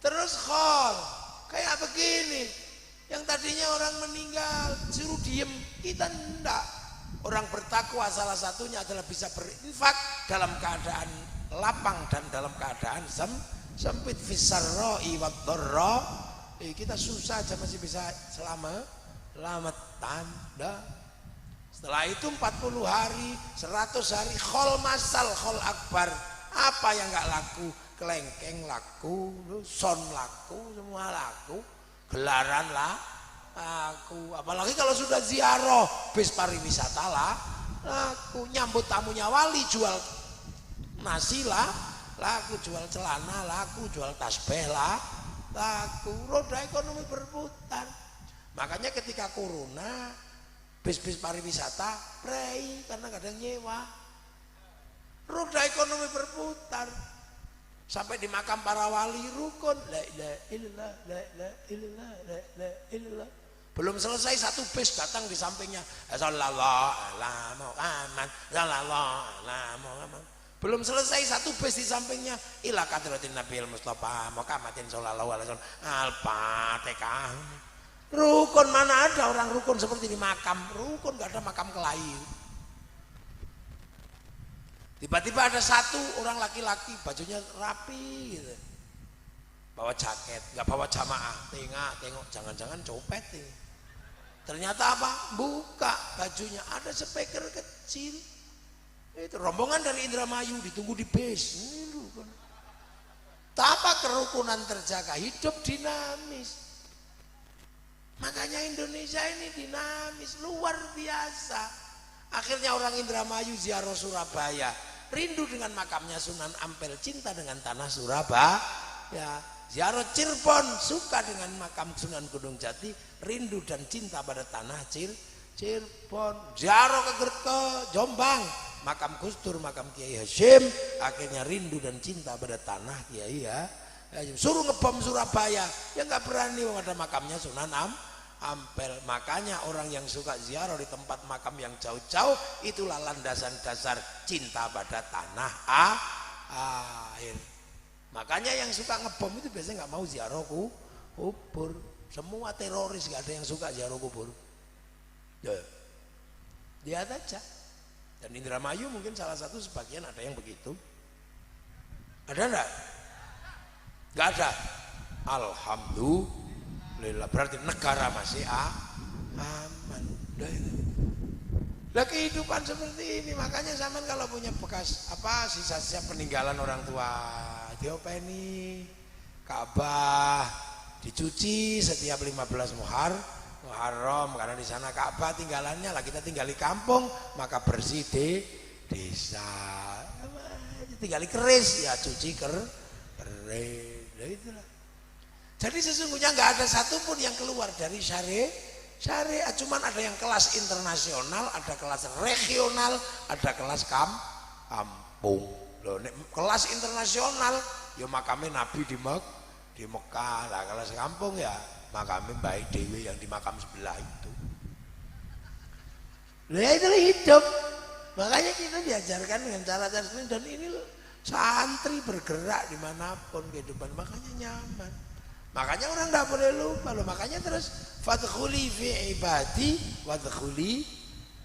Terus khol kayak begini, yang tadinya orang meninggal suruh diem, kita enggak. Orang bertakwa salah satunya adalah bisa berinfak dalam keadaan lapang dan dalam keadaan sempit. Fisarra'i wad-dharra. Kita susah aja masih bisa selamatan. Setelah itu 40 hari, 100 hari, khol masal, khol akbar. Apa yang nggak laku? Kelengkeng laku, son laku, semua laku, gelaran lah laku. Apalagi kalau sudah ziarah, bis pariwisata lah laku. Nyambut tamunya wali, jual nasi lah laku, jual celana laku, jual tasbih lah laku. Roda ekonomi berputar. Makanya ketika corona, bis-bis pariwisata prei karena kadang nyewa. Roda ekonomi berputar. Sampai di makam para wali rukun la ilaha illallah, la ilaha illallah, la ilaha illallah. Belum selesai satu bis datang di sampingnya, sallallahu alaihi Muhammad, sallallahu alaihi Muhammad. Belum selesai satu bis di sampingnya, ila kadratin Nabil Mustafa Muhammadin sallallahu alaihi wasallam, al-Fatihah. Rukun mana ada orang rukun seperti di makam? Rukun gak ada makam kelahi. Tiba-tiba ada satu orang laki-laki bajunya rapi gitu. Bawa jaket, gak bawa jamaah. Tengok, jangan-jangan copet nih. Ternyata apa? Buka bajunya, ada speaker kecil. Itu rombongan dari Indramayu ditunggu di bis. Tapa kerukunan terjaga, hidup dinamis. Makanya Indonesia ini dinamis, luar biasa. Akhirnya orang Indramayu ziarah Surabaya, rindu dengan makamnya Sunan Ampel, cinta dengan tanah Surabaya. Ya, ziarah Cirebon, suka dengan makam Sunan Gunung Jati, rindu dan cinta pada tanah Cirebon. Ziarah ke Jombang, makam Gus Dur, makam Kiai Hasyim, akhirnya rindu dan cinta pada tanah Kiai ya. Suruh ngebom Surabaya, ya nggak berani, ada makamnya Sunan Ampel. Makanya orang yang suka ziarah di tempat makam yang jauh-jauh, itulah landasan dasar cinta pada tanah air. Makanya yang suka ngebom itu biasanya nggak mau ziarah kubur. Semua teroris nggak ada yang suka ziarah kubur. Lihat aja. Dan Indramayu mungkin salah satu, sebagian ada yang begitu. Ada enggak? Gak ada. Alhamdulillah, berarti negara masih aman. Lah kehidupan seperti ini, makanya zaman kalau punya bekas apa sisa-sisa peninggalan orang tua, diopeni, Ka'bah dicuci setiap 15 Muharram, karena di sana Ka'bah tinggalannya lah, kita tinggal di kampung, maka bersih di desa. Tinggal di keris ya cuci keris. Itulah. Jadi sesungguhnya nggak ada satupun yang keluar dari syariat, cuman ada yang kelas internasional, ada kelas regional, ada kelas kampung. Loh, kelas internasional ya makamnya Nabi di Mekah lah, kelas kampung ya makamnya Baik Dewi yang di makam sebelah itu. Nah itu hidup. Makanya kita diajarkan dengan cara-cara seperti ini, dan ini santri bergerak dimanapun kehidupan, makanya nyaman. Makanya orang tidak boleh lupa loh. Makanya terus fadkhuli fi ibadi wadkhuli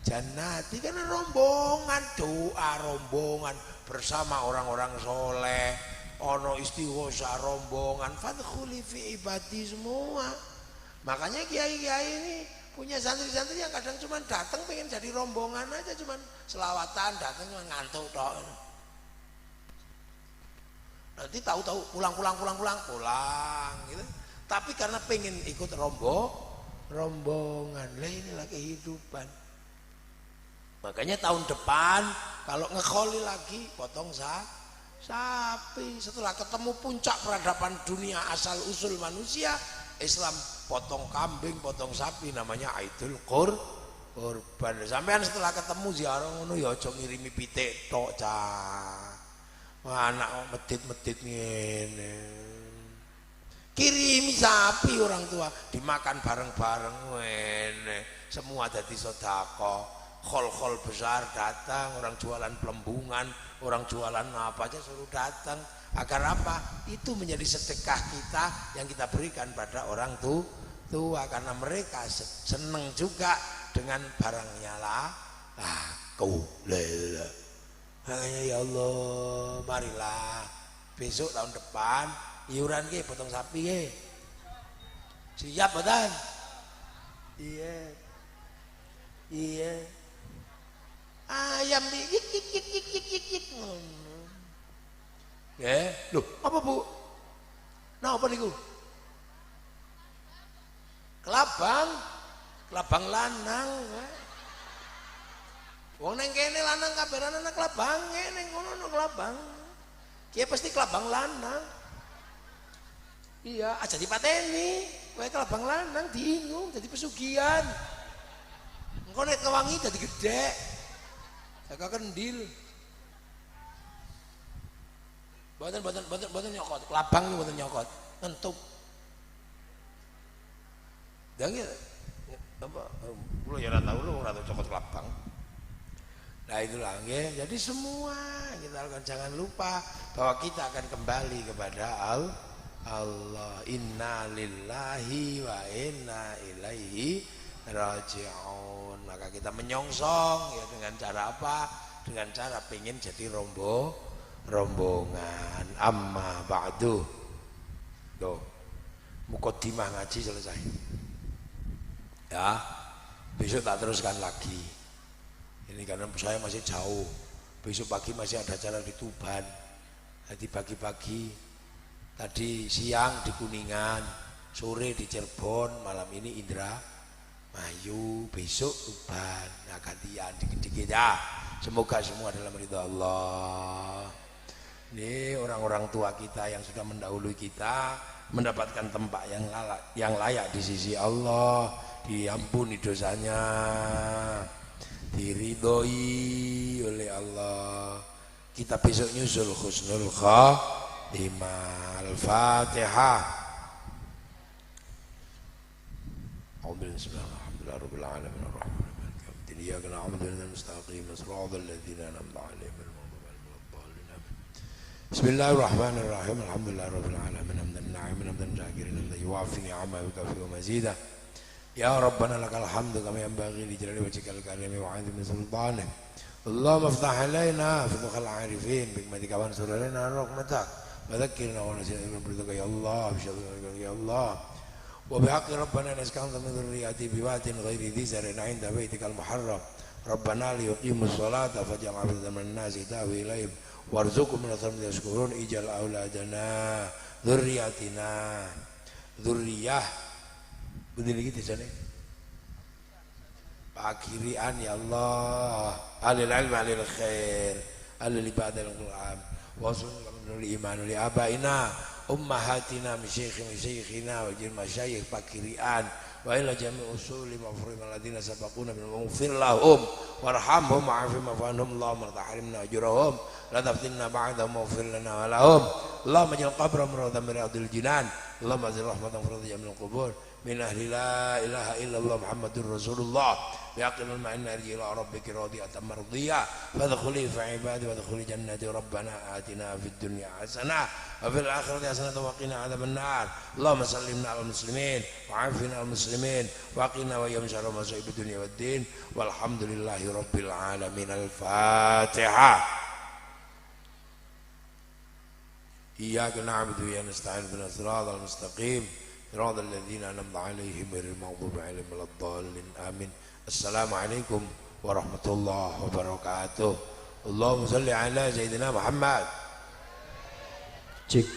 jannati, karena rombongan doa, rombongan bersama orang-orang soleh, ono istighosa rombongan, fadkhuli fi ibadi semua. Makanya kiai-kiai ini punya santri-santri yang kadang cuma datang pengen jadi rombongan aja, cuma selawatan, datang cuma ngantuk toh. Nanti tahu-tahu pulang gitu. Tapi karena pengen ikut rombongan, lah inilah kehidupan. Makanya tahun depan kalau ngekholi lagi potong sapi. Setelah ketemu puncak peradaban dunia asal usul manusia, Islam potong kambing, potong sapi, namanya Aidul Kurban. Sampean setelah ketemu ziarah ngono ya aja ngirimi pitik tok cah. Anak medit ngene, kirimi sapi orang tua, dimakan bareng-bareng ngene, semua jadi sedekah. Khol besar datang, orang jualan pelembungan, orang jualan apa aja suruh datang. Agar apa? Itu menjadi sedekah kita yang kita berikan pada orang tua, karena mereka seneng juga dengan barangnya laku. Makanya ya Allah, marilah besok tahun depan iuran ke potong sapi ke. Siap betul? Iya. Ayam yik yik yik yik yik yik yik ngono. Ya, lho, apa Bu? Nah, apa niku? Kelabang lanang. Wong neng kene lanang kabaran anak kelabang, neng kono kelabang. Kia pasti kelabang lanang. Iya, aja dipateni. Kowe kelabang lanang diingung jadi pesugihan. Engko nek kewangi dadi gedhe. Jaga kendil. Boten nyokot. Kelabang niku boten nyokot. Ngentup. Dan apa? Kulo ya ora tau lho ora tau cokot kelabang. Nah itulah ya. Jadi semua kita lakukan, jangan lupa bahwa kita akan kembali kepada Allah. Inna lillahi wa inna ilaihi raji'un. Maka kita menyongsong ya dengan cara apa? Dengan cara pengen jadi rombongan. Amma ba'du. Tuh. Mukaddimah ngaji selesai. Ya. Besok tak teruskan lagi. Ini karena saya masih jauh. Besok pagi masih ada acara di Tuban. Jadi pagi-pagi, tadi siang di Kuningan, sore di Cirebon, malam ini Indramayu, besok Tuban. Nah gantian dikit-dikit ya. Semoga semua dalam ridha Allah. Ini orang-orang tua kita yang sudah mendahului kita mendapatkan tempat yang layak di sisi Allah, diampuni dosanya, diridhoi oleh Allah. Kita besok nyusul husnul khatimah. Al-Fatihah. Alhamdulillahirabbil alamin arrahmanir rahim. Iyyaka na'budu wa iyyaka nasta'in. Shiratal ladzina an'amta 'alaihim ghairil maghdubi 'alaihim. Bismillahirrahmanirrahim. Alhamdulillahirabbil alamin. Hamdan na'iman hamdan syakirin hamdan yuwafi ni'amahu wa yukafi mazidah. Ya Rabbana lakal hamdu kama yanbaghi li jalali wajhikal karimi wa 'azimi sultanik. Allahumma iftah alaina futuhal 'arifin bi hikmatika wa ansur alaina rahmatak wa dhakkirna wa nasina min fadlika ya Allah ya Allah wa bihaqqi rabbana naskanta min dhurriyyati bi watin ghairi dhi zarin 'inda baitikal muharram rabbana li yuqimus salata faj'al 'afidatan minan nasi ta'wi ilaihim warzuqhum min athamati yashkurun ij'al auladana dhurriyyatina dhurriyyah begini gitu sana pakirian ya Allah alil ilmi alil khair alil ibadah al-Quran wasunul iman li abaina ummahatina misyikhina wa jil masyayikh pakirian wa ila jami usuli mafrim alladhina sabaquna bil maghfir lahum warhamhum wa'afim afanhum Allahumma tahrimna ajrahum la taftinna ba'dahum waghfir lana wa lahum Allahumma jal qabrahum rawdan min riyadil jinan Allahumma zil rahmatan faradiyya min al-qubur min ahli la ilaha illallah Muhammadur Rasulullah biaqil ma'inna arji ila rabbiki radiyatan mardiyah fadkhuli fi ibadi wadkhuli jannati rabbana atina fid dunya hasanah wa fil akhirati hasanah wa qina adzaban nar Allahumma sallimna al muslimin wa afina al muslimin wa qina wa yamshar masaib dunya wad din walhamdulillahi rabbil alamin. Al-Fatihah. Iyyaka na'budu wa iyyaka nasta'in ihdinas siratal mustaqim صراط الذين أنعمت عليهم غير المغضوب عليهم ولا الضالين آمين. السلام عليكم ورحمة الله وبركاته. اللهم صل على سيدنا محمد. Cik.